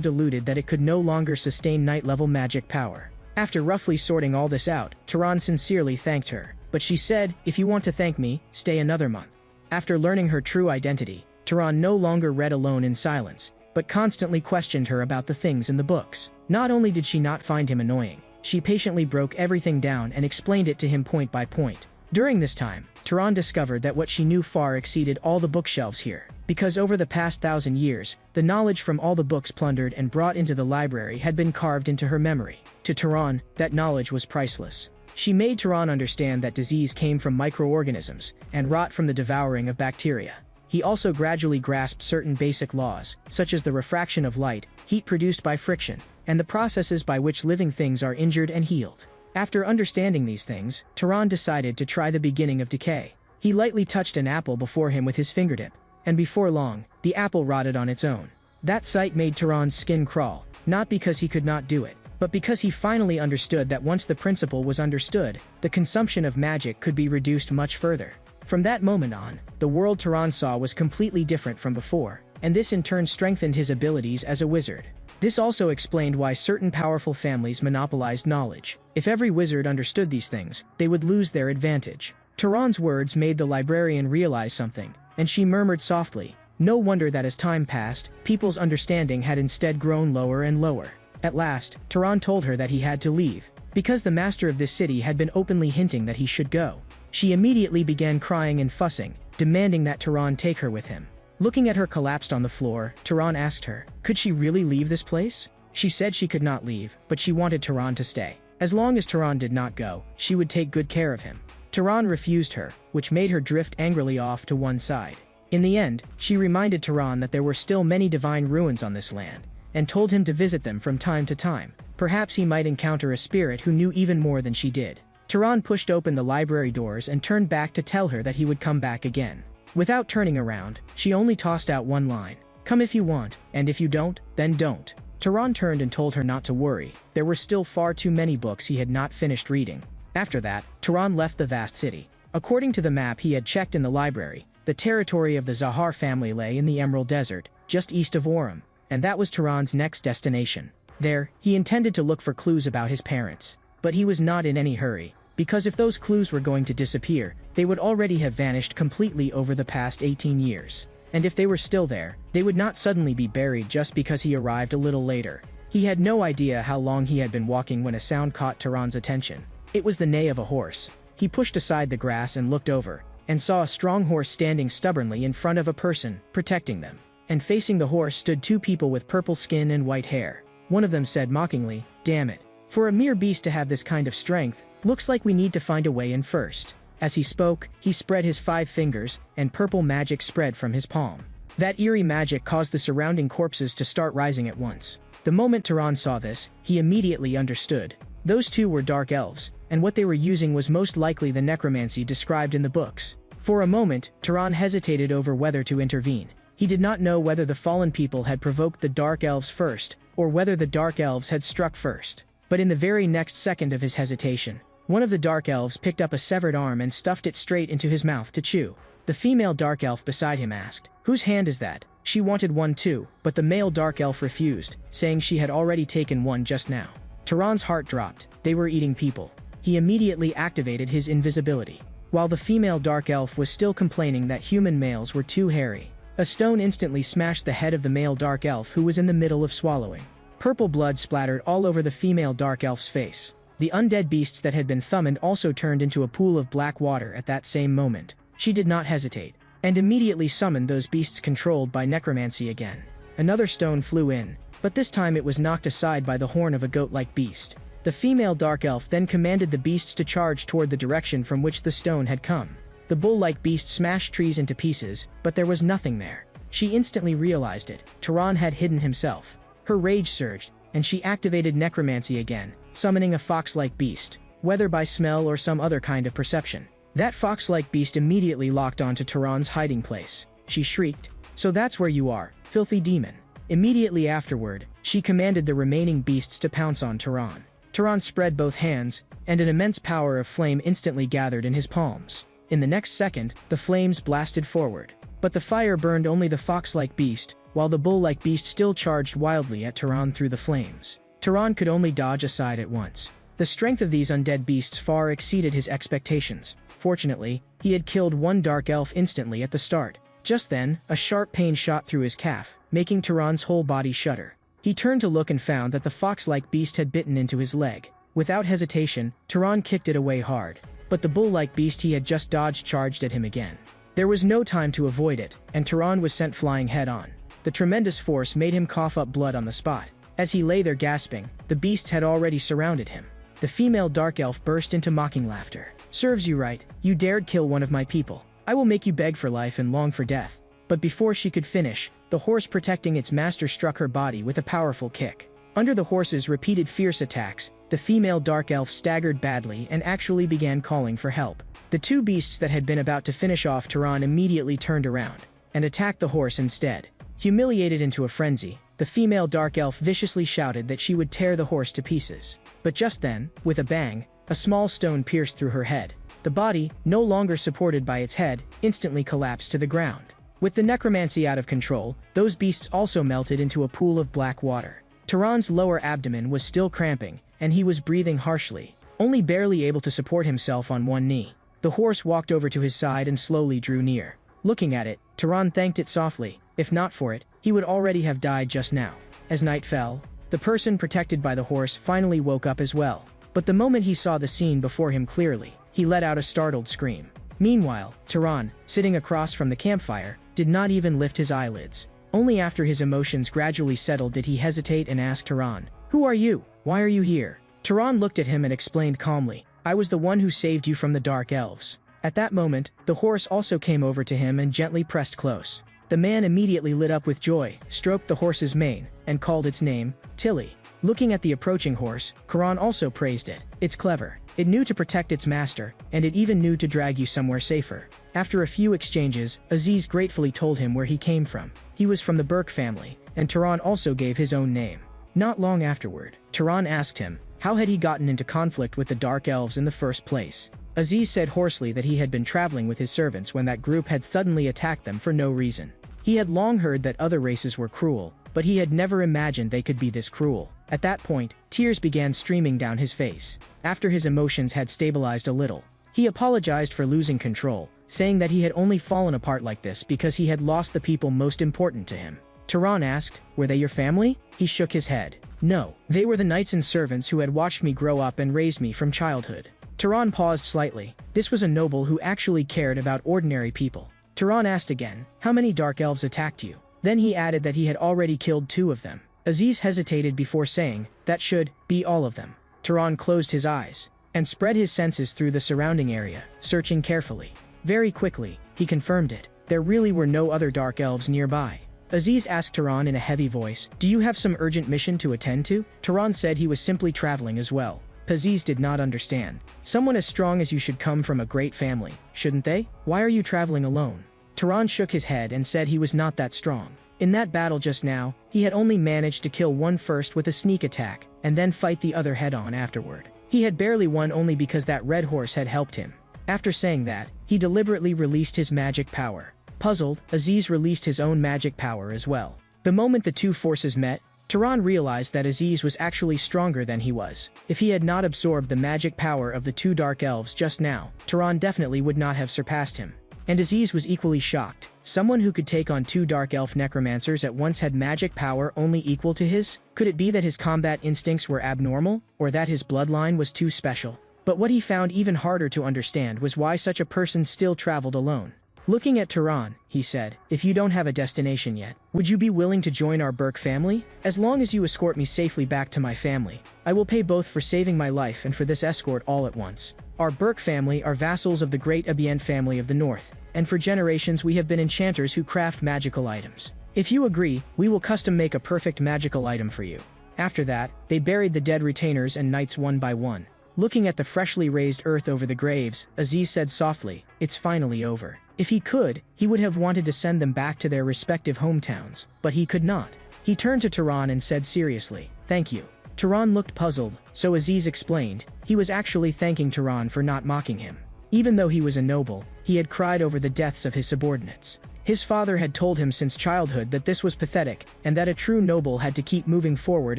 diluted that it could no longer sustain knight-level magic power. After roughly sorting all this out, Tehran sincerely thanked her, but she said, "If you want to thank me, stay another month." After learning her true identity, Tehran no longer read alone in silence, but constantly questioned her about the things in the books. Not only did she not find him annoying, she patiently broke everything down and explained it to him point by point. During this time, Tehran discovered that what she knew far exceeded all the bookshelves here, because over the past 1,000 years, the knowledge from all the books plundered and brought into the library had been carved into her memory. To Tehran, that knowledge was priceless. She made Tehran understand that disease came from microorganisms, and rot from the devouring of bacteria. He also gradually grasped certain basic laws, such as the refraction of light, heat produced by friction, and the processes by which living things are injured and healed. After understanding these things, Tehran decided to try the beginning of decay. He lightly touched an apple before him with his fingertip, and before long, the apple rotted on its own. That sight made Tehran's skin crawl, not because he could not do it, but because he finally understood that once the principle was understood, the consumption of magic could be reduced much further. From that moment on, the world Tehran saw was completely different from before, and this in turn strengthened his abilities as a wizard. This also explained why certain powerful families monopolized knowledge. If every wizard understood these things, they would lose their advantage. Tehran's words made the librarian realize something, and she murmured softly. No wonder that as time passed, people's understanding had instead grown lower and lower. At last, Tehran told her that he had to leave, because the master of this city had been openly hinting that he should go. She immediately began crying and fussing, demanding that Tehran take her with him. Looking at her collapsed on the floor, Tehran asked her, could she really leave this place? She said she could not leave, but she wanted Tehran to stay. As long as Tehran did not go, she would take good care of him. Tehran refused her, which made her drift angrily off to one side. In the end, she reminded Tehran that there were still many divine ruins on this land, and told him to visit them from time to time. Perhaps he might encounter a spirit who knew even more than she did. Tehran pushed open the library doors and turned back to tell her that he would come back again. Without turning around, she only tossed out one line. Come if you want, and if you don't, then don't. Tehran turned and told her not to worry. There were still far too many books he had not finished reading. After that, Tehran left the vast city. According to the map he had checked in the library, the territory of the Zahar family lay in the Emerald Desert, just east of Orem, and that was Tehran's next destination. There, he intended to look for clues about his parents. But he was not in any hurry, because if those clues were going to disappear, they would already have vanished completely over the past 18 years. And if they were still there, they would not suddenly be buried just because he arrived a little later. He had no idea how long he had been walking when a sound caught Tehran's attention. It was the neigh of a horse. He pushed aside the grass and looked over, and saw a strong horse standing stubbornly in front of a person, protecting them. And facing the horse stood two people with purple skin and white hair. One of them said mockingly, "Damn it. For a mere beast to have this kind of strength, looks like we need to find a way in first." As he spoke, he spread his 5 fingers, and purple magic spread from his palm. That eerie magic caused the surrounding corpses to start rising at once. The moment Tehran saw this, he immediately understood. Those two were dark elves, and what they were using was most likely the necromancy described in the books. For a moment, Tehran hesitated over whether to intervene. He did not know whether the fallen people had provoked the dark elves first, or whether the dark elves had struck first. But in the very next second of his hesitation, one of the dark elves picked up a severed arm and stuffed it straight into his mouth to chew. The female dark elf beside him asked, "Whose hand is that?" She wanted one too, but the male dark elf refused, saying she had already taken one just now. Tehran's heart dropped. They were eating people. He immediately activated his invisibility. While the female dark elf was still complaining that human males were too hairy, a stone instantly smashed the head of the male dark elf who was in the middle of swallowing. Purple blood splattered all over the female dark elf's face. The undead beasts that had been summoned also turned into a pool of black water at that same moment. She did not hesitate, and immediately summoned those beasts controlled by necromancy again. Another stone flew in, but this time it was knocked aside by the horn of a goat-like beast. The female dark elf then commanded the beasts to charge toward the direction from which the stone had come. The bull-like beast smashed trees into pieces, but there was nothing there. She instantly realized it. Tehran had hidden himself. Her rage surged, and she activated necromancy again, summoning a fox-like beast, whether by smell or some other kind of perception. That fox-like beast immediately locked onto Tehran's hiding place. She shrieked, "So that's where you are. filthy demon. Immediately afterward, she commanded the remaining beasts to pounce on Turan. Turan spread both hands, and an immense power of flame instantly gathered in his palms. In the next second, the flames blasted forward. But the fire burned only the fox-like beast, while the bull-like beast still charged wildly at Turan through the flames. Turan could only dodge aside at once. The strength of these undead beasts far exceeded his expectations. Fortunately, he had killed one dark elf instantly at the start. Just then, a sharp pain shot through his calf, making Turan's whole body shudder. He turned to look and found that the fox-like beast had bitten into his leg. Without hesitation, Turan kicked it away hard. But the bull-like beast he had just dodged charged at him again. There was no time to avoid it, and Turan was sent flying head-on. The tremendous force made him cough up blood on the spot. As he lay there gasping, the beasts had already surrounded him. The female dark elf burst into mocking laughter. "Serves you right, you dared kill one of my people. I will make you beg for life and long for death." But before she could finish, the horse protecting its master struck her body with a powerful kick. Under the horse's repeated fierce attacks, the female dark elf staggered badly and actually began calling for help. The two beasts that had been about to finish off Turan immediately turned around and attacked the horse instead. Humiliated into a frenzy, the female dark elf viciously shouted that she would tear the horse to pieces. But just then, with a bang, a small stone pierced through her head. The body, no longer supported by its head, instantly collapsed to the ground. With the necromancy out of control, those beasts also melted into a pool of black water. Turan's lower abdomen was still cramping, and he was breathing harshly, only barely able to support himself on one knee. The horse walked over to his side and slowly drew near. Looking at it, Turan thanked it softly. If not for it, he would already have died just now. As night fell, the person protected by the horse finally woke up as well. But the moment he saw the scene before him clearly, he let out a startled scream. Meanwhile, Turan, sitting across from the campfire, did not even lift his eyelids. Only after his emotions gradually settled did he hesitate and ask Turan, "Who are you? Why are you here?" Turan looked at him and explained calmly, "I was the one who saved you from the dark elves." At that moment, the horse also came over to him and gently pressed close. The man immediately lit up with joy, stroked the horse's mane, and called its name, Tilly. Looking at the approaching horse, Turan also praised it. "It's clever. It knew to protect its master, and it even knew to drag you somewhere safer." After a few exchanges, Aziz gratefully told him where he came from. He was from the Burke family, and Turan also gave his own name. Not long afterward, Turan asked him, how had he gotten into conflict with the Dark Elves in the first place? Aziz said hoarsely that he had been traveling with his servants when that group had suddenly attacked them for no reason. He had long heard that other races were cruel, but he had never imagined they could be this cruel. At that point, tears began streaming down his face. After his emotions had stabilized a little, he apologized for losing control, saying that he had only fallen apart like this because he had lost the people most important to him. Turan asked, "Were they your family?" He shook his head. "No, they were the knights and servants who had watched me grow up and raised me from childhood." Turan paused slightly. This was a noble who actually cared about ordinary people. Turan asked again, "How many dark elves attacked you?" Then he added that he had already killed 2 of them. Aziz hesitated before saying, "That should be all of them." Turan closed his eyes and spread his senses through the surrounding area, searching carefully. Very quickly, he confirmed it. There really were no other dark elves nearby. Aziz asked Turan in a heavy voice, "Do you have some urgent mission to attend to?" Turan said he was simply traveling as well. Aziz did not understand. "Someone as strong as you should come from a great family, shouldn't they? Why are you traveling alone?" Turan shook his head and said he was not that strong. In that battle just now, he had only managed to kill one first with a sneak attack, and then fight the other head-on afterward. He had barely won only because that red horse had helped him. After saying that, he deliberately released his magic power. Puzzled, Aziz released his own magic power as well. The moment the two forces met, Turan realized that Aziz was actually stronger than he was. If he had not absorbed the magic power of the 2 dark elves just now, Turan definitely would not have surpassed him. And Aziz was equally shocked. Someone who could take on 2 dark elf necromancers at once had magic power only equal to his? Could it be that his combat instincts were abnormal, or that his bloodline was too special? But what he found even harder to understand was why such a person still traveled alone. Looking at Turan, he said, "If you don't have a destination yet, would you be willing to join our Burke family? As long as you escort me safely back to my family, I will pay both for saving my life and for this escort all at once. Our Burke family are vassals of the great Abient family of the north, and for generations we have been enchanters who craft magical items. If you agree, we will custom make a perfect magical item for you." After that, they buried the dead retainers and knights one by one. Looking at the freshly raised earth over the graves, Aziz said softly, "It's finally over." If he could, he would have wanted to send them back to their respective hometowns, but he could not. He turned to Tehran and said seriously, "Thank you." Tehran looked puzzled, so Aziz explained, he was actually thanking Tehran for not mocking him. Even though he was a noble, he had cried over the deaths of his subordinates. His father had told him since childhood that this was pathetic, and that a true noble had to keep moving forward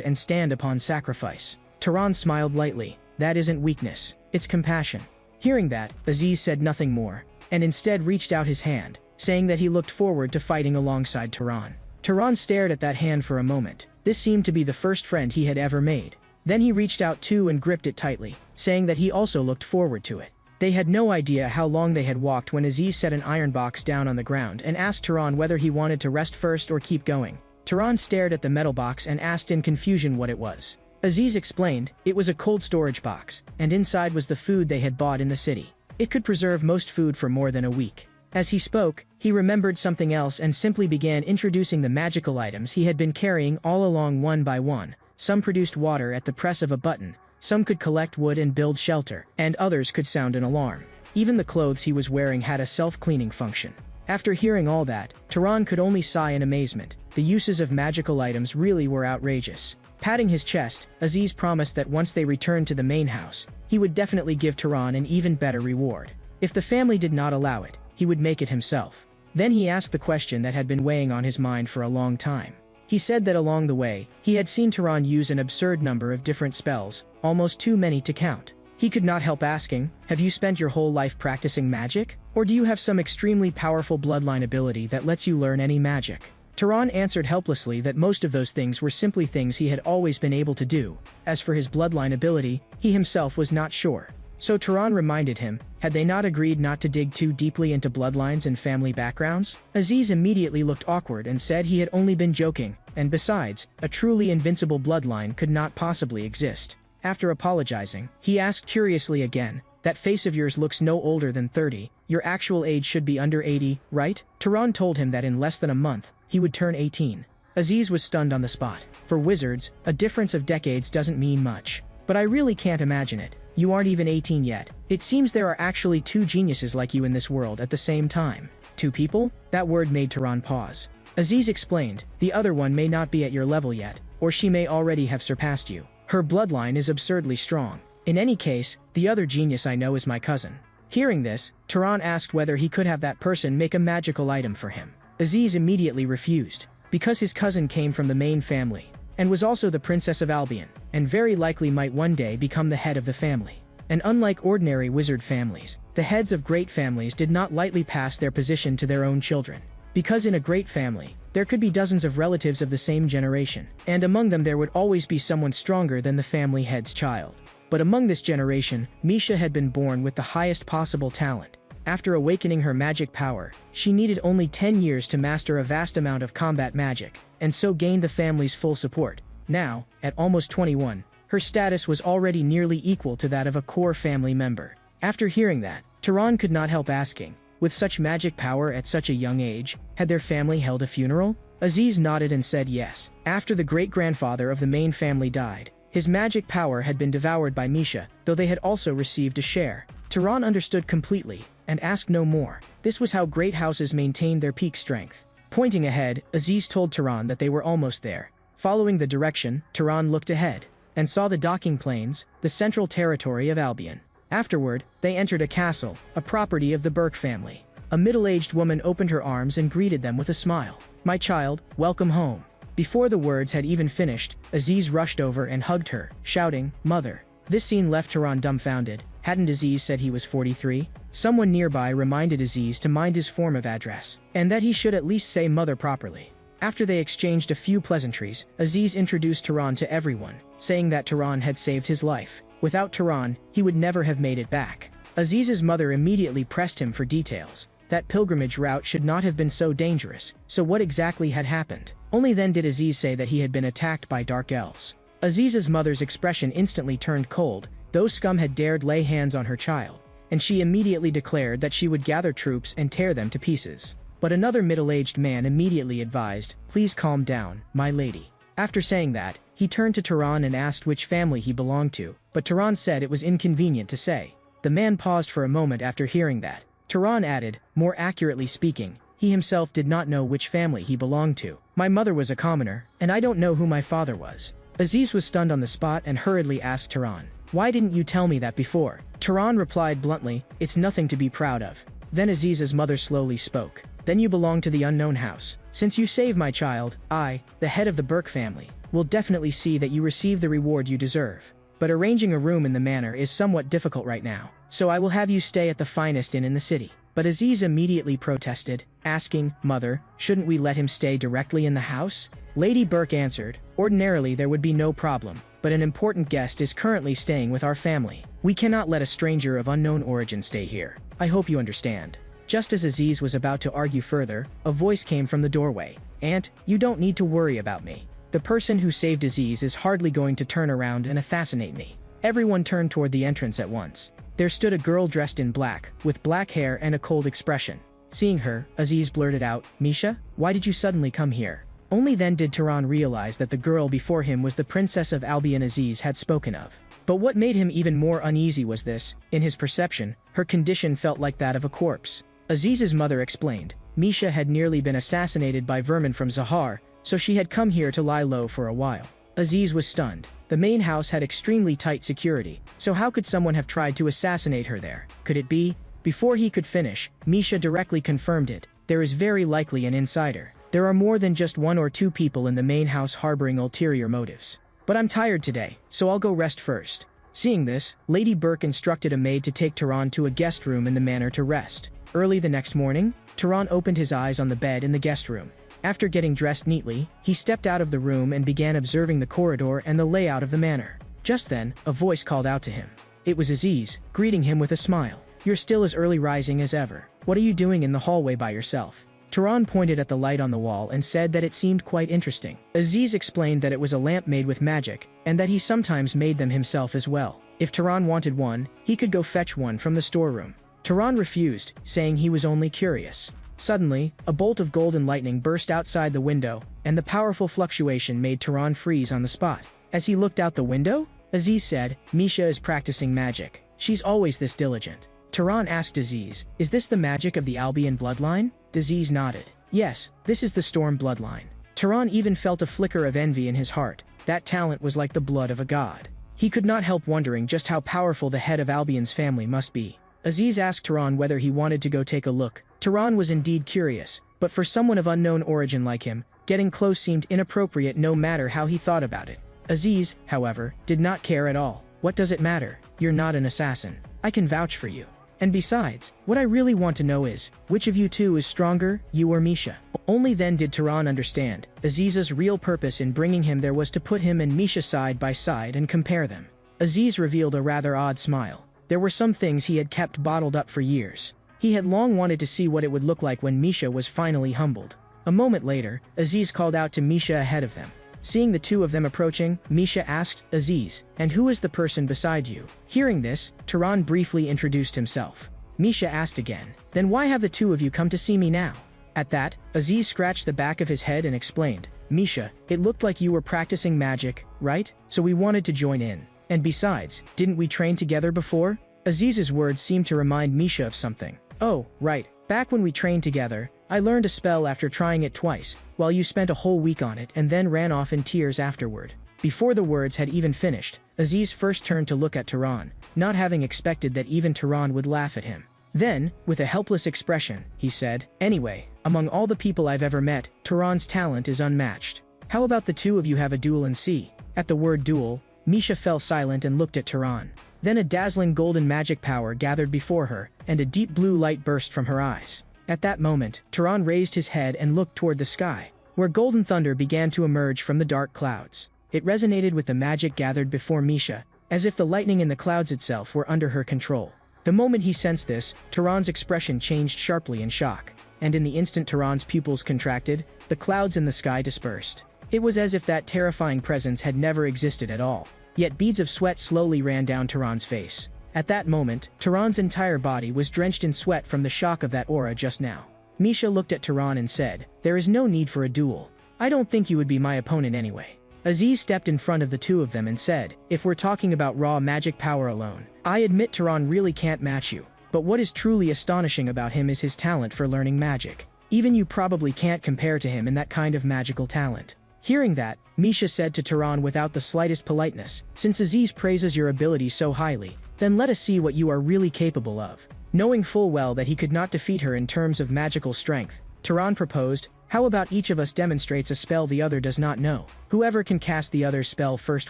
and stand upon sacrifice. Tehran smiled lightly. "That isn't weakness, it's compassion." Hearing that, Aziz said nothing more, and instead reached out his hand, saying that he looked forward to fighting alongside Tehran. Tehran stared at that hand for a moment. This seemed to be the first friend he had ever made. Then he reached out too and gripped it tightly, saying that he also looked forward to it. They had no idea how long they had walked when Aziz set an iron box down on the ground and asked Tehran whether he wanted to rest first or keep going. Tehran stared at the metal box and asked in confusion what it was. Aziz explained, it was a cold storage box, and inside was the food they had bought in the city. It could preserve most food for more than a week. As he spoke, he remembered something else and simply began introducing the magical items he had been carrying all along one by one. Some produced water at the press of a button, some could collect wood and build shelter, and others could sound an alarm. Even the clothes he was wearing had a self-cleaning function. After hearing all that, Tehran could only sigh in amazement. The uses of magical items really were outrageous. Patting his chest, Aziz promised that once they returned to the main house, he would definitely give Tehran an even better reward. If the family did not allow it, he would make it himself. Then he asked the question that had been weighing on his mind for a long time. He said that along the way, he had seen Tehran use an absurd number of different spells, almost too many to count. He could not help asking, have you spent your whole life practicing magic? Or do you have some extremely powerful bloodline ability that lets you learn any magic? Tehran answered helplessly that most of those things were simply things he had always been able to do. As for his bloodline ability, he himself was not sure. So Tehran reminded him, had they not agreed not to dig too deeply into bloodlines and family backgrounds? Aziz immediately looked awkward and said he had only been joking, and besides, a truly invincible bloodline could not possibly exist. After apologizing, he asked curiously again, that face of yours looks no older than 30, your actual age should be under 80, right? Tehran told him that in less than a month, he would turn 18. Aziz was stunned on the spot. For wizards, a difference of decades doesn't mean much. But I really can't imagine it. You aren't even 18 yet. It seems there are actually two geniuses like you in this world at the same time. Two people? That word made Tehran pause. Aziz explained, the other one may not be at your level yet, or she may already have surpassed you. Her bloodline is absurdly strong. In any case, the other genius I know is my cousin. Hearing this, Tehran asked whether he could have that person make a magical item for him. Aziz immediately refused, because his cousin came from the main family, and was also the Princess of Albion, and very likely might one day become the head of the family. And unlike ordinary wizard families, the heads of great families did not lightly pass their position to their own children. Because in a great family, there could be dozens of relatives of the same generation, and among them there would always be someone stronger than the family head's child. But among this generation, Misha had been born with the highest possible talent. After awakening her magic power, she needed only 10 years to master a vast amount of combat magic, and so gained the family's full support. Now, at almost 21, her status was already nearly equal to that of a core family member. After hearing that, Tehran could not help asking, with such magic power at such a young age, had their family held a funeral? Aziz nodded and said yes. After the great-grandfather of the main family died, his magic power had been devoured by Misha, though they had also received a share. Tehran understood completely, and asked no more. This was how great houses maintained their peak strength. Pointing ahead, Aziz told Tehran that they were almost there. Following the direction, Tehran looked ahead, and saw the docking plains, the central territory of Albion. Afterward, they entered a castle, a property of the Burke family. A middle-aged woman opened her arms and greeted them with a smile. My child, welcome home. Before the words had even finished, Aziz rushed over and hugged her, shouting, Mother. This scene left Tehran dumbfounded. Hadn't Aziz said he was 43? Someone nearby reminded Aziz to mind his form of address, and that he should at least say mother properly. After they exchanged a few pleasantries, Aziz introduced Tehran to everyone, saying that Tehran had saved his life. Without Tehran, he would never have made it back. Aziz's mother immediately pressed him for details. That pilgrimage route should not have been so dangerous, so what exactly had happened? Only then did Aziz say that he had been attacked by dark elves. Aziz's mother's expression instantly turned cold. Those scum had dared lay hands on her child, and she immediately declared that she would gather troops and tear them to pieces. But another middle-aged man immediately advised, please calm down, my lady. After saying that, he turned to Tehran and asked which family he belonged to, but Tehran said it was inconvenient to say. The man paused for a moment after hearing that. Tehran added, more accurately speaking, he himself did not know which family he belonged to. My mother was a commoner, and I don't know who my father was. Aziz was stunned on the spot and hurriedly asked Tehran, why didn't you tell me that before? Tehran replied bluntly, it's nothing to be proud of. Then Aziz's mother slowly spoke. Then you belong to the unknown house. Since you saved my child, I, the head of the Burke family, will definitely see that you receive the reward you deserve. But arranging a room in the manor is somewhat difficult right now, so I will have you stay at the finest inn in the city. But Aziz immediately protested, asking, Mother, shouldn't we let him stay directly in the house? Lady Burke answered, ordinarily there would be no problem, but an important guest is currently staying with our family. We cannot let a stranger of unknown origin stay here. I hope you understand. Just as Aziz was about to argue further, a voice came from the doorway. Aunt, you don't need to worry about me. The person who saved Aziz is hardly going to turn around and assassinate me. Everyone turned toward the entrance at once. There stood a girl dressed in black, with black hair and a cold expression. Seeing her, Aziz blurted out, Misha, why did you suddenly come here? Only then did Tehran realize that the girl before him was the princess of Albion Aziz had spoken of. But what made him even more uneasy was this, in his perception, her condition felt like that of a corpse. Aziz's mother explained, Misha had nearly been assassinated by vermin from Zahar, so she had come here to lie low for a while. Aziz was stunned. The main house had extremely tight security, so how could someone have tried to assassinate her there? Could it be? Before he could finish, Misha directly confirmed it. There is very likely an insider. There are more than just one or two people in the main house harboring ulterior motives. But I'm tired today, so I'll go rest first. Seeing this, Lady Burke instructed a maid to take Tehran to a guest room in the manor to rest. Early the next morning, Tehran opened his eyes on the bed in the guest room. After getting dressed neatly, he stepped out of the room and began observing the corridor and the layout of the manor. Just then, a voice called out to him. It was Aziz, greeting him with a smile. You're still as early rising as ever. What are you doing in the hallway by yourself? Tehran pointed at the light on the wall and said that it seemed quite interesting. Aziz explained that it was a lamp made with magic, and that he sometimes made them himself as well. If Tehran wanted one, he could go fetch one from the storeroom. Tehran refused, saying he was only curious. Suddenly, a bolt of golden lightning burst outside the window, and the powerful fluctuation made Tehran freeze on the spot. As he looked out the window, Aziz said, Misha is practicing magic. She's always this diligent. Tehran asked Aziz, is this the magic of the Albion bloodline? Aziz nodded. Yes, this is the Storm bloodline. Tehran even felt a flicker of envy in his heart. That talent was like the blood of a god. He could not help wondering just how powerful the head of Albion's family must be. Aziz asked Tehran whether he wanted to go take a look. Tehran was indeed curious, but for someone of unknown origin like him, getting close seemed inappropriate no matter how he thought about it. Aziz, however, did not care at all. What does it matter? You're not an assassin. I can vouch for you. And besides, what I really want to know is, which of you two is stronger, you or Misha? Only then did Tehran understand. Aziz's real purpose in bringing him there was to put him and Misha side by side and compare them. Aziz revealed a rather odd smile. There were some things he had kept bottled up for years. He had long wanted to see what it would look like when Misha was finally humbled. A moment later, Aziz called out to Misha ahead of them. Seeing the two of them approaching, Misha asked, Aziz, and who is the person beside you? Hearing this, Tehran briefly introduced himself. Misha asked again, then why have the two of you come to see me now? At that, Aziz scratched the back of his head and explained, Misha, it looked like you were practicing magic, right? So we wanted to join in. And besides, didn't we train together before? Aziz's words seemed to remind Misha of something. Oh, right. Back when we trained together, I learned a spell after trying it twice, while you spent a whole week on it and then ran off in tears afterward. Before the words had even finished, Aziz first turned to look at Tehran, not having expected that even Tehran would laugh at him. Then, with a helpless expression, he said, anyway, among all the people I've ever met, Tehran's talent is unmatched. How about the two of you have a duel and see? At the word duel, Misha fell silent and looked at Tehran. Then a dazzling golden magic power gathered before her, and a deep blue light burst from her eyes. At that moment, Tehran raised his head and looked toward the sky, where golden thunder began to emerge from the dark clouds. It resonated with the magic gathered before Misha, as if the lightning in the clouds itself were under her control. The moment he sensed this, Tehran's expression changed sharply in shock, and in the instant Tehran's pupils contracted, the clouds in the sky dispersed. It was as if that terrifying presence had never existed at all. Yet beads of sweat slowly ran down Tehran's face. At that moment, Tehran's entire body was drenched in sweat from the shock of that aura just now. Misha looked at Tehran and said, there is no need for a duel. I don't think you would be my opponent anyway. Aziz stepped in front of the two of them and said, "If we're talking about raw magic power alone, I admit Tehran really can't match you. But what is truly astonishing about him is his talent for learning magic. Even you probably can't compare to him in that kind of magical talent." Hearing that, Misha said to Tehran without the slightest politeness, "Since Aziz praises your ability so highly, then let us see what you are really capable of." Knowing full well that he could not defeat her in terms of magical strength, Tehran proposed, "How about each of us demonstrates a spell the other does not know? Whoever can cast the other's spell first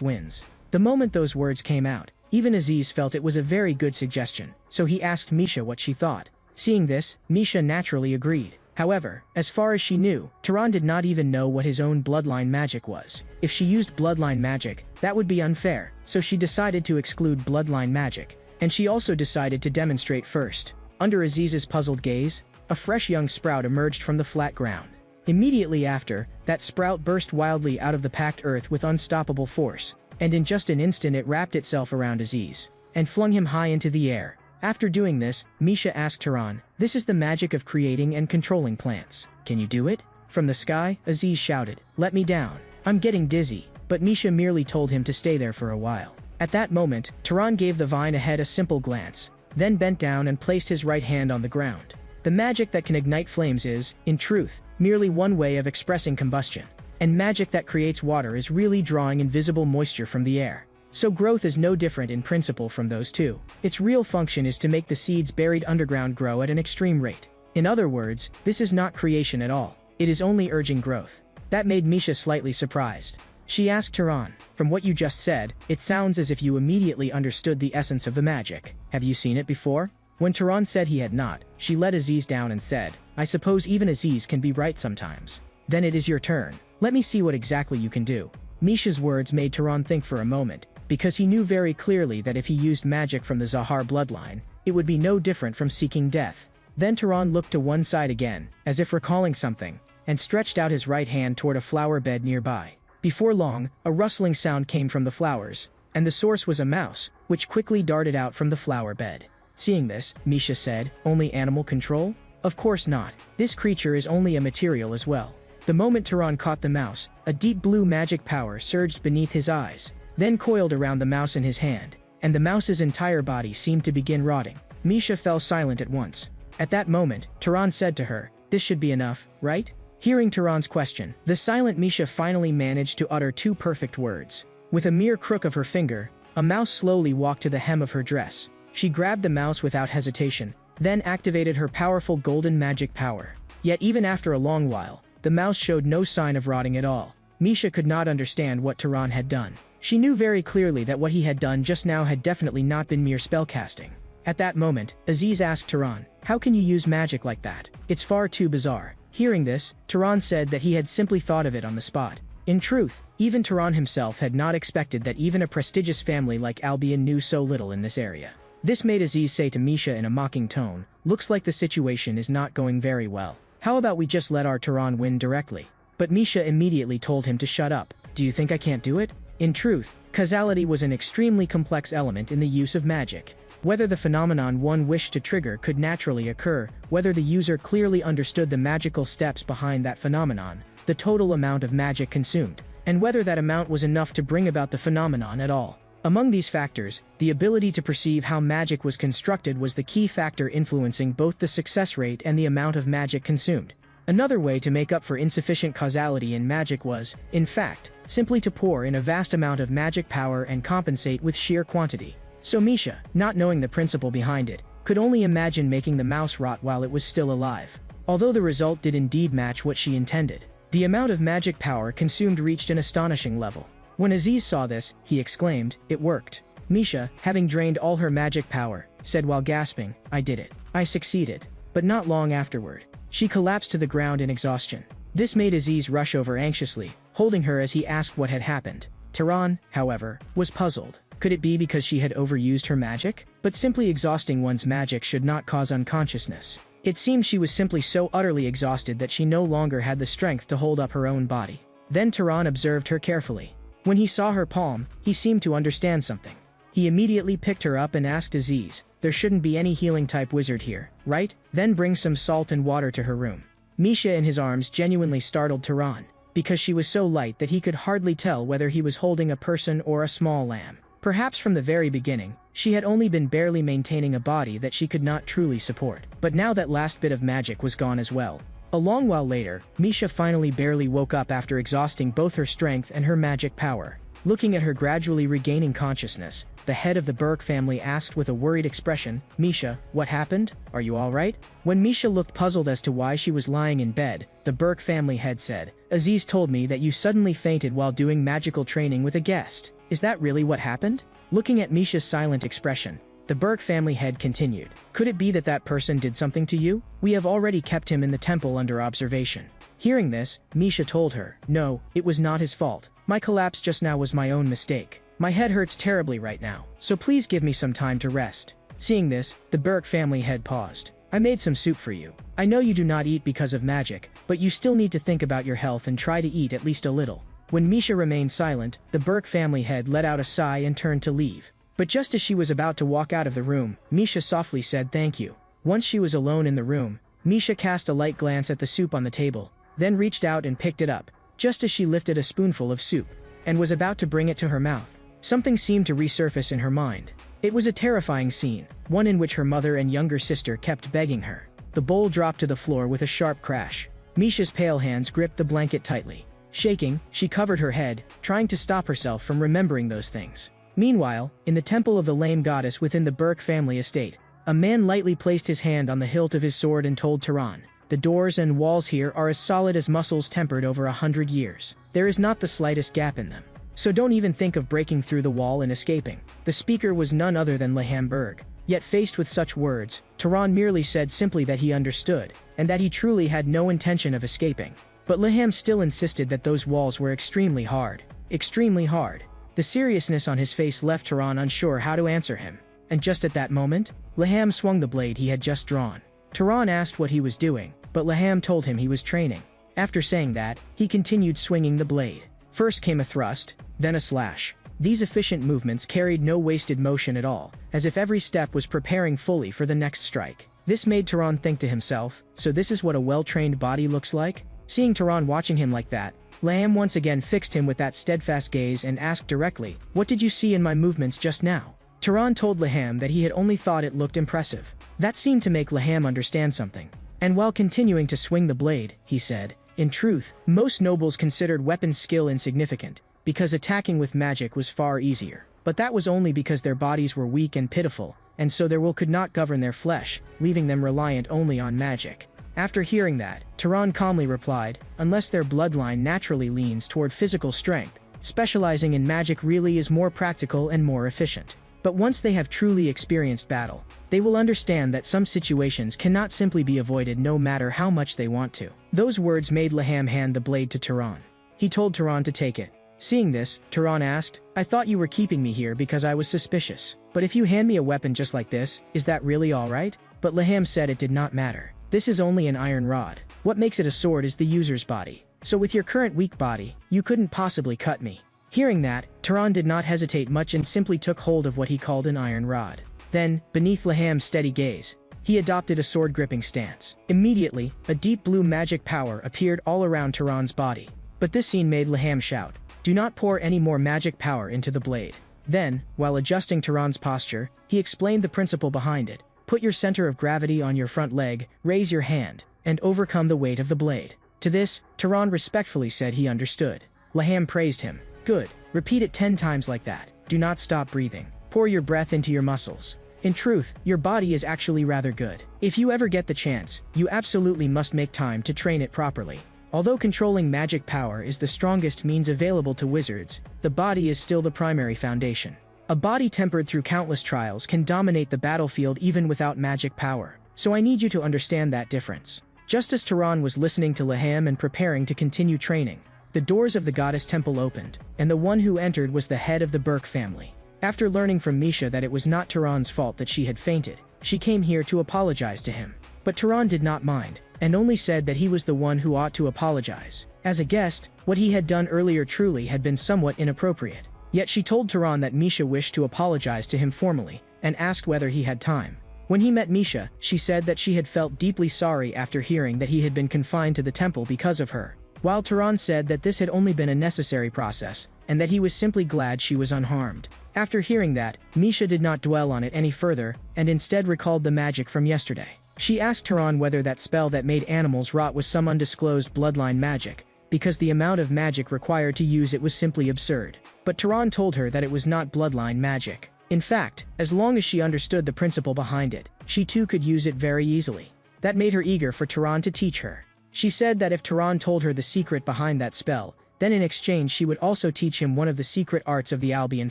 wins." The moment those words came out, even Aziz felt it was a very good suggestion, so he asked Misha what she thought. Seeing this, Misha naturally agreed. However, as far as she knew, Tehran did not even know what his own bloodline magic was. If she used bloodline magic, that would be unfair, so she decided to exclude bloodline magic. And she also decided to demonstrate first. Under Aziz's puzzled gaze, a fresh young sprout emerged from the flat ground. Immediately after, that sprout burst wildly out of the packed earth with unstoppable force, and in just an instant it wrapped itself around Aziz, and flung him high into the air. After doing this, Misha asked Tehran, "This is the magic of creating and controlling plants. Can you do it?" From the sky, Aziz shouted, "Let me down. I'm getting dizzy," but Misha merely told him to stay there for a while. At that moment, Tehran gave the vine ahead a simple glance, then bent down and placed his right hand on the ground. The magic that can ignite flames is, in truth, merely one way of expressing combustion. And magic that creates water is really drawing invisible moisture from the air. So growth is no different in principle from those two. Its real function is to make the seeds buried underground grow at an extreme rate. In other words, this is not creation at all. It is only urging growth. That made Misha slightly surprised. She asked Tehran, "From what you just said, it sounds as if you immediately understood the essence of the magic. Have you seen it before?" When Tehran said he had not, she let Aziz down and said, "I suppose even Aziz can be right sometimes. Then it is your turn. Let me see what exactly you can do." Misha's words made Tehran think for a moment, because he knew very clearly that if he used magic from the Zahar bloodline, it would be no different from seeking death. Then Tehran looked to one side again, as if recalling something, and stretched out his right hand toward a flower bed nearby. Before long, a rustling sound came from the flowers, and the source was a mouse, which quickly darted out from the flower bed. Seeing this, Misha said, "Only animal control? Of course not. This creature is only a material as well." The moment Tehran caught the mouse, a deep blue magic power surged beneath his eyes, then coiled around the mouse in his hand, and the mouse's entire body seemed to begin rotting. Misha fell silent at once. At that moment, Tehran said to her, "This should be enough, right?" Hearing Tehran's question, the silent Misha finally managed to utter two perfect words. With a mere crook of her finger, a mouse slowly walked to the hem of her dress. She grabbed the mouse without hesitation, then activated her powerful golden magic power. Yet even after a long while, the mouse showed no sign of rotting at all. Misha could not understand what Tehran had done. She knew very clearly that what he had done just now had definitely not been mere spellcasting. At that moment, Aziz asked Tehran, "How can you use magic like that? It's far too bizarre." Hearing this, Tehran said that he had simply thought of it on the spot. In truth, even Tehran himself had not expected that even a prestigious family like Albion knew so little in this area. This made Aziz say to Misha in a mocking tone, "Looks like the situation is not going very well. How about we just let our Tehran win directly?" But Misha immediately told him to shut up. "Do you think I can't do it?" In truth, causality was an extremely complex element in the use of magic. Whether the phenomenon one wished to trigger could naturally occur, whether the user clearly understood the magical steps behind that phenomenon, the total amount of magic consumed, and whether that amount was enough to bring about the phenomenon at all. Among these factors, the ability to perceive how magic was constructed was the key factor influencing both the success rate and the amount of magic consumed. Another way to make up for insufficient causality in magic was, in fact, simply to pour in a vast amount of magic power and compensate with sheer quantity. So Misha, not knowing the principle behind it, could only imagine making the mouse rot while it was still alive. Although the result did indeed match what she intended, the amount of magic power consumed reached an astonishing level. When Aziz saw this, he exclaimed, "It worked." Misha, having drained all her magic power, said while gasping, "I did it. I succeeded." But not long afterward, she collapsed to the ground in exhaustion. This made Aziz rush over anxiously, holding her as he asked what had happened. Tehran, however, was puzzled. Could it be because she had overused her magic? But simply exhausting one's magic should not cause unconsciousness. It seemed she was simply so utterly exhausted that she no longer had the strength to hold up her own body. Then Tehran observed her carefully. When he saw her palm, he seemed to understand something. He immediately picked her up and asked Aziz, "There shouldn't be any healing-type wizard here, right? Then bring some salt and water to her room." Misha in his arms genuinely startled Tehran, because she was so light that he could hardly tell whether he was holding a person or a small lamb. Perhaps from the very beginning, she had only been barely maintaining a body that she could not truly support. But now that last bit of magic was gone as well. A long while later, Misha finally barely woke up after exhausting both her strength and her magic power. Looking at her gradually regaining consciousness, the head of the Burke family asked with a worried expression, "Misha, what happened? Are you all right?" When Misha looked puzzled as to why she was lying in bed, the Burke family head said, "Aziz told me that you suddenly fainted while doing magical training with a guest. Is that really what happened?" Looking at Misha's silent expression, the Burke family head continued, "Could it be that that person did something to you? We have already kept him in the temple under observation." Hearing this, Misha told her, "No, it was not his fault. My collapse just now was my own mistake. My head hurts terribly right now, so please give me some time to rest." Seeing this, the Burke family head paused. "I made some soup for you. I know you do not eat because of magic, but you still need to think about your health and try to eat at least a little." When Misha remained silent, the Burke family head let out a sigh and turned to leave. But just as she was about to walk out of the room, Misha softly said thank you. Once she was alone in the room, Misha cast a light glance at the soup on the table, then reached out and picked it up, just as she lifted a spoonful of soup, and was about to bring it to her mouth. Something seemed to resurface in her mind. It was a terrifying scene, one in which her mother and younger sister kept begging her. The bowl dropped to the floor with a sharp crash. Misha's pale hands gripped the blanket tightly. Shaking, she covered her head, trying to stop herself from remembering those things. Meanwhile, in the temple of the lame goddess within the Burke family estate, a man lightly placed his hand on the hilt of his sword and told Tehran, "The doors and walls here are as solid as muscles tempered over 100 years. There is not the slightest gap in them. So don't even think of breaking through the wall and escaping." The speaker was none other than Leham Berg. Yet faced with such words, Tehran merely said simply that he understood, and that he truly had no intention of escaping. But Leham still insisted that those walls were extremely hard. Extremely hard. The seriousness on his face left Tehran unsure how to answer him. And just at that moment, Leham swung the blade he had just drawn. Tehran asked what he was doing, but Leham told him he was training. After saying that, he continued swinging the blade. First came a thrust, then a slash. These efficient movements carried no wasted motion at all, as if every step was preparing fully for the next strike. This made Tehran think to himself, so this is what a well-trained body looks like? Seeing Tehran watching him like that, Leham once again fixed him with that steadfast gaze and asked directly, "What did you see in my movements just now?" Tehran told Leham that he had only thought it looked impressive. That seemed to make Leham understand something. And while continuing to swing the blade, he said, "In truth, most nobles considered weapon skill insignificant, because attacking with magic was far easier. But that was only because their bodies were weak and pitiful, and so their will could not govern their flesh, leaving them reliant only on magic." After hearing that, Tehran calmly replied, "Unless their bloodline naturally leans toward physical strength, specializing in magic really is more practical and more efficient. But once they have truly experienced battle, they will understand that some situations cannot simply be avoided no matter how much they want to." Those words made Leham hand the blade to Tehran. He told Tehran to take it. Seeing this, Tehran asked, "I thought you were keeping me here because I was suspicious. But if you hand me a weapon just like this, is that really alright?" But Leham said it did not matter. "This is only an iron rod. What makes it a sword is the user's body. So with your current weak body, you couldn't possibly cut me." Hearing that, Tehran did not hesitate much and simply took hold of what he called an iron rod. Then, beneath Leham's steady gaze, he adopted a sword-gripping stance. Immediately, a deep blue magic power appeared all around Tehran's body. But this scene made Leham shout, "Do not pour any more magic power into the blade." Then, while adjusting Tehran's posture, he explained the principle behind it. "Put your center of gravity on your front leg, raise your hand, and overcome the weight of the blade." To this, Tehran respectfully said he understood. Leham praised him. "Good. Repeat it 10 times like that. Do not stop breathing. Pour your breath into your muscles. In truth, your body is actually rather good. If you ever get the chance, you absolutely must make time to train it properly." Although controlling magic power is the strongest means available to wizards, the body is still the primary foundation. A body tempered through countless trials can dominate the battlefield even without magic power, so I need you to understand that difference. Just as Tehran was listening to Leham and preparing to continue training, the doors of the goddess temple opened, and the one who entered was the head of the Burke family. After learning from Misha that it was not Tehran's fault that she had fainted, she came here to apologize to him. But Tehran did not mind, and only said that he was the one who ought to apologize. As a guest, what he had done earlier truly had been somewhat inappropriate. Yet she told Tehran that Misha wished to apologize to him formally, and asked whether he had time. When he met Misha, she said that she had felt deeply sorry after hearing that he had been confined to the temple because of her. while Tehran said that this had only been a necessary process, and that he was simply glad she was unharmed. After hearing that, Misha did not dwell on it any further, and instead recalled the magic from yesterday. She asked Tehran whether that spell that made animals rot was some undisclosed bloodline magic, because the amount of magic required to use it was simply absurd. But Tehran told her that it was not bloodline magic. In fact, as long as she understood the principle behind it, she too could use it very easily. That made her eager for Tehran to teach her. She said that if Tehran told her the secret behind that spell, then in exchange she would also teach him one of the secret arts of the Albion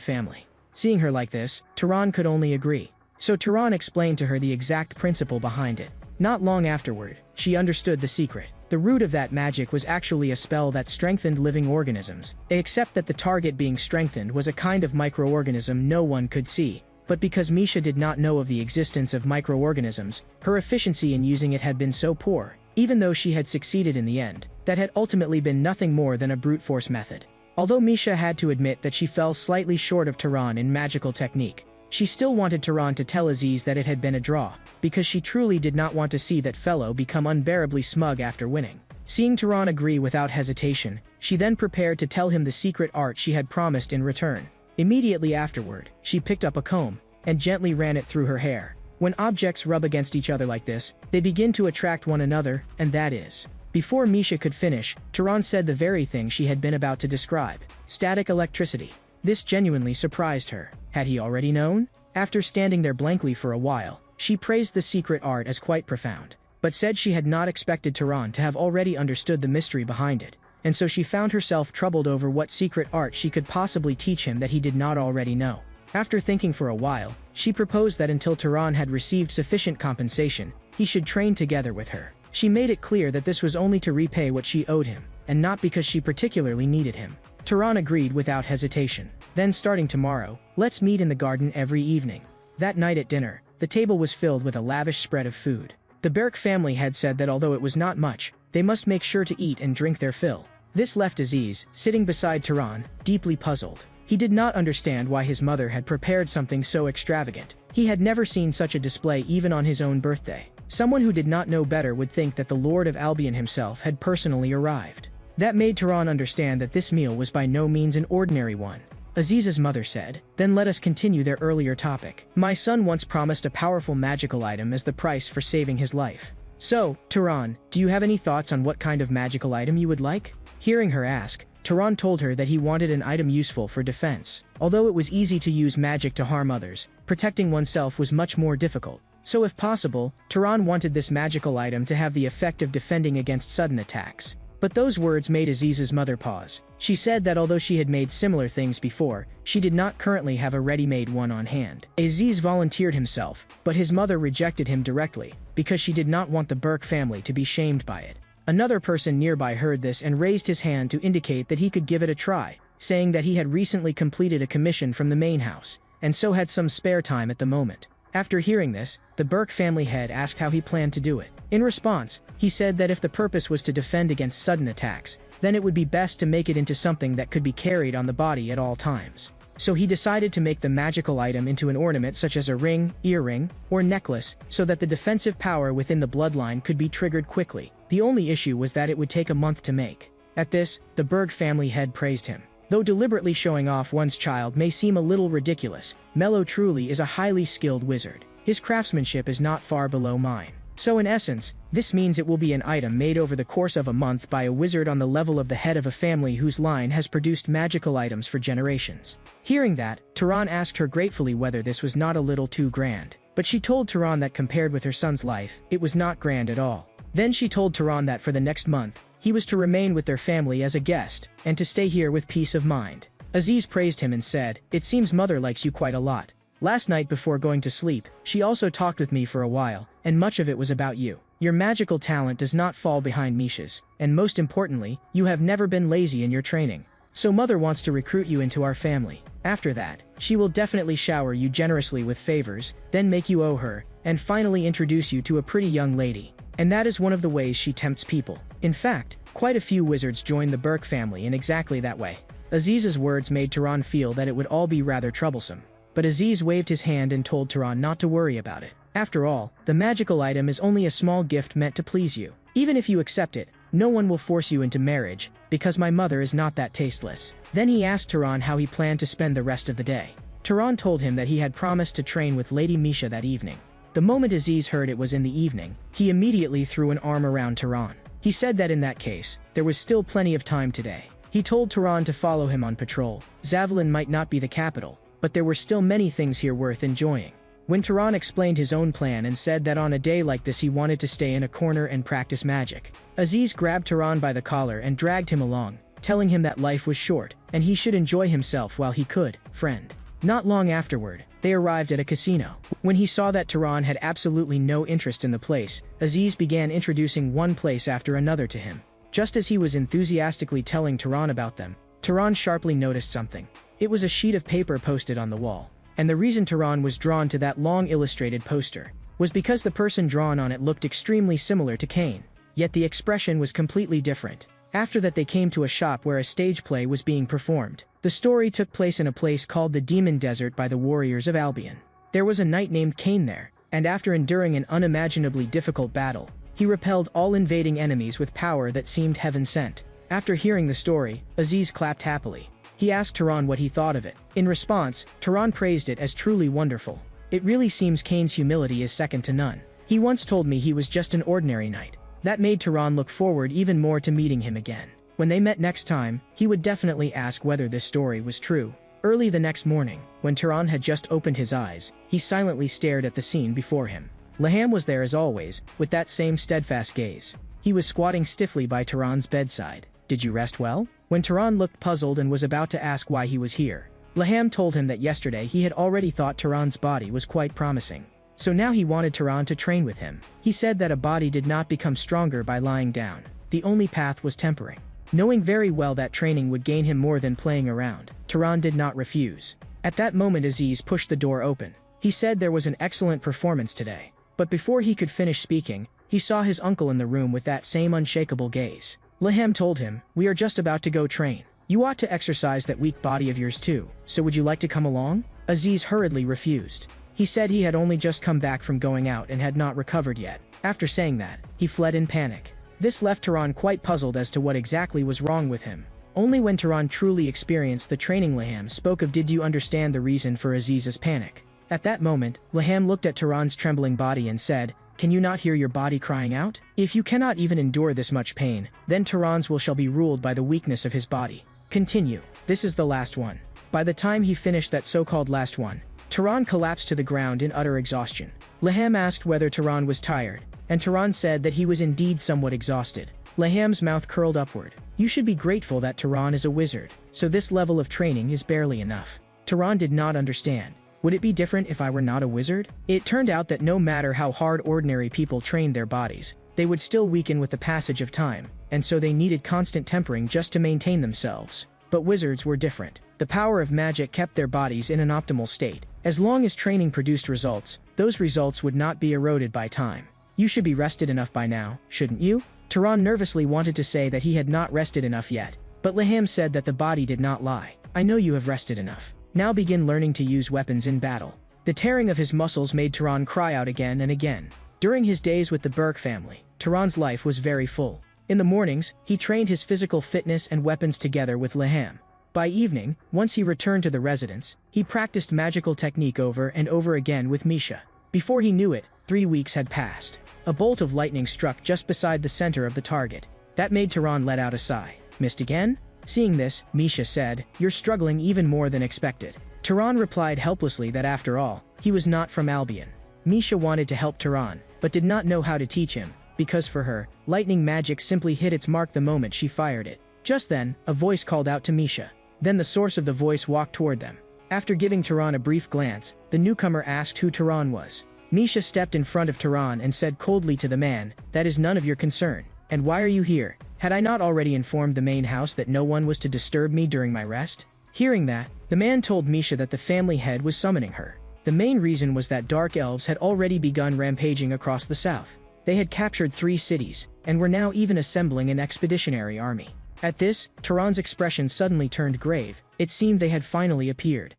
family. Seeing her like this, Tehran could only agree. So Tehran explained to her the exact principle behind it. Not long afterward, she understood the secret. The root of that magic was actually a spell that strengthened living organisms, except that the target being strengthened was a kind of microorganism no one could see. But because Misha did not know of the existence of microorganisms, her efficiency in using it had been so poor, even though she had succeeded in the end, that had ultimately been nothing more than a brute force method. Although Misha had to admit that she fell slightly short of Tehran in magical technique, she still wanted Tehran to tell Aziz that it had been a draw, because she truly did not want to see that fellow become unbearably smug after winning. Seeing Tehran agree without hesitation, she then prepared to tell him the secret art she had promised in return. Immediately afterward, she picked up a comb, and gently ran it through her hair. When objects rub against each other like this, they begin to attract one another, and that is. Before Misha could finish, Tehran said the very thing she had been about to describe: static electricity. This genuinely surprised her. Had he already known? After standing there blankly for a while, she praised the secret art as quite profound, but said she had not expected Tehran to have already understood the mystery behind it, and so she found herself troubled over what secret art she could possibly teach him that he did not already know. After thinking for a while, she proposed that until Tehran had received sufficient compensation, he should train together with her. She made it clear that this was only to repay what she owed him, and not because she particularly needed him. Tehran agreed without hesitation. Then starting tomorrow, let's meet in the garden every evening. That night at dinner, the table was filled with a lavish spread of food. The Berk family had said that although it was not much, they must make sure to eat and drink their fill. This left Aziz, sitting beside Tehran, deeply puzzled. He did not understand why his mother had prepared something so extravagant. He had never seen such a display even on his own birthday. Someone who did not know better would think that the Lord of Albion himself had personally arrived. That made Tehran understand that this meal was by no means an ordinary one. Aziz's mother said, "Then let us continue their earlier topic. My son once promised a powerful magical item as the price for saving his life. So, Tehran, do you have any thoughts on what kind of magical item you would like?" Hearing her ask, Tehran told her that he wanted an item useful for defense. Although it was easy to use magic to harm others, protecting oneself was much more difficult. So if possible, Tehran wanted this magical item to have the effect of defending against sudden attacks. But those words made Aziz's mother pause. She said that although she had made similar things before, she did not currently have a ready-made one on hand. Aziz volunteered himself, but his mother rejected him directly, because she did not want the Berk family to be shamed by it. Another person nearby heard this and raised his hand to indicate that he could give it a try, saying that he had recently completed a commission from the main house, and so had some spare time at the moment. After hearing this, the Berk family head asked how he planned to do it. In response, he said that if the purpose was to defend against sudden attacks, then it would be best to make it into something that could be carried on the body at all times. So he decided to make the magical item into an ornament such as a ring, earring, or necklace, so that the defensive power within the bloodline could be triggered quickly. The only issue was that it would take a month to make. At this, the Berg family head praised him. Though deliberately showing off one's child may seem a little ridiculous, Mello truly is a highly skilled wizard. His craftsmanship is not far below mine. So in essence, this means it will be an item made over the course of a month by a wizard on the level of the head of a family whose line has produced magical items for generations. Hearing that, Tehran asked her gratefully whether this was not a little too grand. But she told Tehran that compared with her son's life, it was not grand at all. Then she told Tehran that for the next month, he was to remain with their family as a guest, and to stay here with peace of mind. Aziz praised him and said, "It seems mother likes you quite a lot. Last night before going to sleep, she also talked with me for a while, and much of it was about you. Your magical talent does not fall behind Misha's, and most importantly, you have never been lazy in your training. So mother wants to recruit you into our family. After that, she will definitely shower you generously with favors, then make you owe her, and finally introduce you to a pretty young lady. And that is one of the ways she tempts people." In fact, quite a few wizards joined the Berk family in exactly that way. Aziz's words made Tehran feel that it would all be rather troublesome. But Aziz waved his hand and told Tehran not to worry about it. After all, the magical item is only a small gift meant to please you. Even if you accept it, No one will force you into marriage, because my mother is not that tasteless. Then he asked Tehran how he planned to spend the rest of the day. Tehran told him that he had promised to train with Lady Misha that evening. The moment Aziz heard it was in the evening, he immediately threw an arm around Tehran. He said that in that case, there was still plenty of time today. He told Tehran to follow him on patrol. Zavalin might not be the capital, but there were still many things here worth enjoying. When Tehran explained his own plan and said that on a day like this he wanted to stay in a corner and practice magic, Aziz grabbed Tehran by the collar and dragged him along, telling him that life was short, and he should enjoy himself while he could, friend. Not long afterward, they arrived at a casino. When he saw that Tehran had absolutely no interest in the place, Aziz began introducing one place after another to him. Just as he was enthusiastically telling Tehran about them, Tehran sharply noticed something. It was a sheet of paper posted on the wall. And the reason Tehran was drawn to that long illustrated poster was because the person drawn on it looked extremely similar to Cain. Yet the expression was completely different. After that they came to a shop where a stage play was being performed. The story took place in a place called the Demon Desert by the warriors of Albion. There was a knight named Cain there, and after enduring an unimaginably difficult battle, he repelled all invading enemies with power that seemed heaven-sent. After hearing the story, Aziz clapped happily. He asked Tehran what he thought of it. In response, Tehran praised it as truly wonderful. It really seems Cain's humility is second to none. He once told me he was just an ordinary knight. That made Tehran look forward even more to meeting him again. When they met next time, he would definitely ask whether this story was true. Early the next morning, when Tehran had just opened his eyes, he silently stared at the scene before him. Laham was there as always, with that same steadfast gaze. He was squatting stiffly by Tehran's bedside. Did you rest well? When Tehran looked puzzled and was about to ask why he was here, Laham told him that yesterday he had already thought Tehran's body was quite promising. So now he wanted Tehran to train with him. He said that a body did not become stronger by lying down. The only path was tempering. Knowing very well that training would gain him more than playing around, Tehran did not refuse. At that moment Aziz pushed the door open. He said there was an excellent performance today. But before he could finish speaking, he saw his uncle in the room with that same unshakable gaze. Laham told him, "We are just about to go train. You ought to exercise that weak body of yours too, so would you like to come along?" Aziz hurriedly refused. He said he had only just come back from going out and had not recovered yet. After saying that, he fled in panic. This left Tehran quite puzzled as to what exactly was wrong with him. Only when Tehran truly experienced the training Laham spoke of did you understand the reason for Aziz's panic. At that moment, Laham looked at Tehran's trembling body and said, "Can you not hear your body crying out? If you cannot even endure this much pain, then Tehran's will shall be ruled by the weakness of his body. Continue. This is the last one." By the time he finished that so-called last one, Tehran collapsed to the ground in utter exhaustion. Laham asked whether Tehran was tired, and Tehran said that he was indeed somewhat exhausted. Laham's mouth curled upward. "You should be grateful that Tehran is a wizard, so this level of training is barely enough." Tehran did not understand. Would it be different if I were not a wizard? It turned out that no matter how hard ordinary people trained their bodies, they would still weaken with the passage of time, and so they needed constant tempering just to maintain themselves. But wizards were different. The power of magic kept their bodies in an optimal state. As long as training produced results, those results would not be eroded by time. "You should be rested enough by now, shouldn't you?" Tehran nervously wanted to say that he had not rested enough yet, but Laham said that the body did not lie. "I know you have rested enough. Now begin learning to use weapons in battle." The tearing of his muscles made Tehran cry out again and again. During his days with the Burke family, Tehran's life was very full. In the mornings, he trained his physical fitness and weapons together with Laham. By evening, once he returned to the residence, he practiced magical technique over and over again with Misha. Before he knew it, 3 weeks had passed. A bolt of lightning struck just beside the center of the target. That made Tehran let out a sigh. "Missed again?" Seeing this, Misha said, "You're struggling even more than expected." Tehran replied helplessly that after all, he was not from Albion. Misha wanted to help Tehran, but did not know how to teach him, because for her, lightning magic simply hit its mark the moment she fired it. Just then, a voice called out to Misha. Then the source of the voice walked toward them. After giving Tehran a brief glance, the newcomer asked who Tehran was. Misha stepped in front of Tehran and said coldly to the man, "That is none of your concern. And why are you here? Had I not already informed the main house that no one was to disturb me during my rest?" Hearing that, the man told Misha that the family head was summoning her. The main reason was that dark elves had already begun rampaging across the south. They had captured 3 cities, and were now even assembling an expeditionary army. At this, Tehran's expression suddenly turned grave. It seemed they had finally appeared.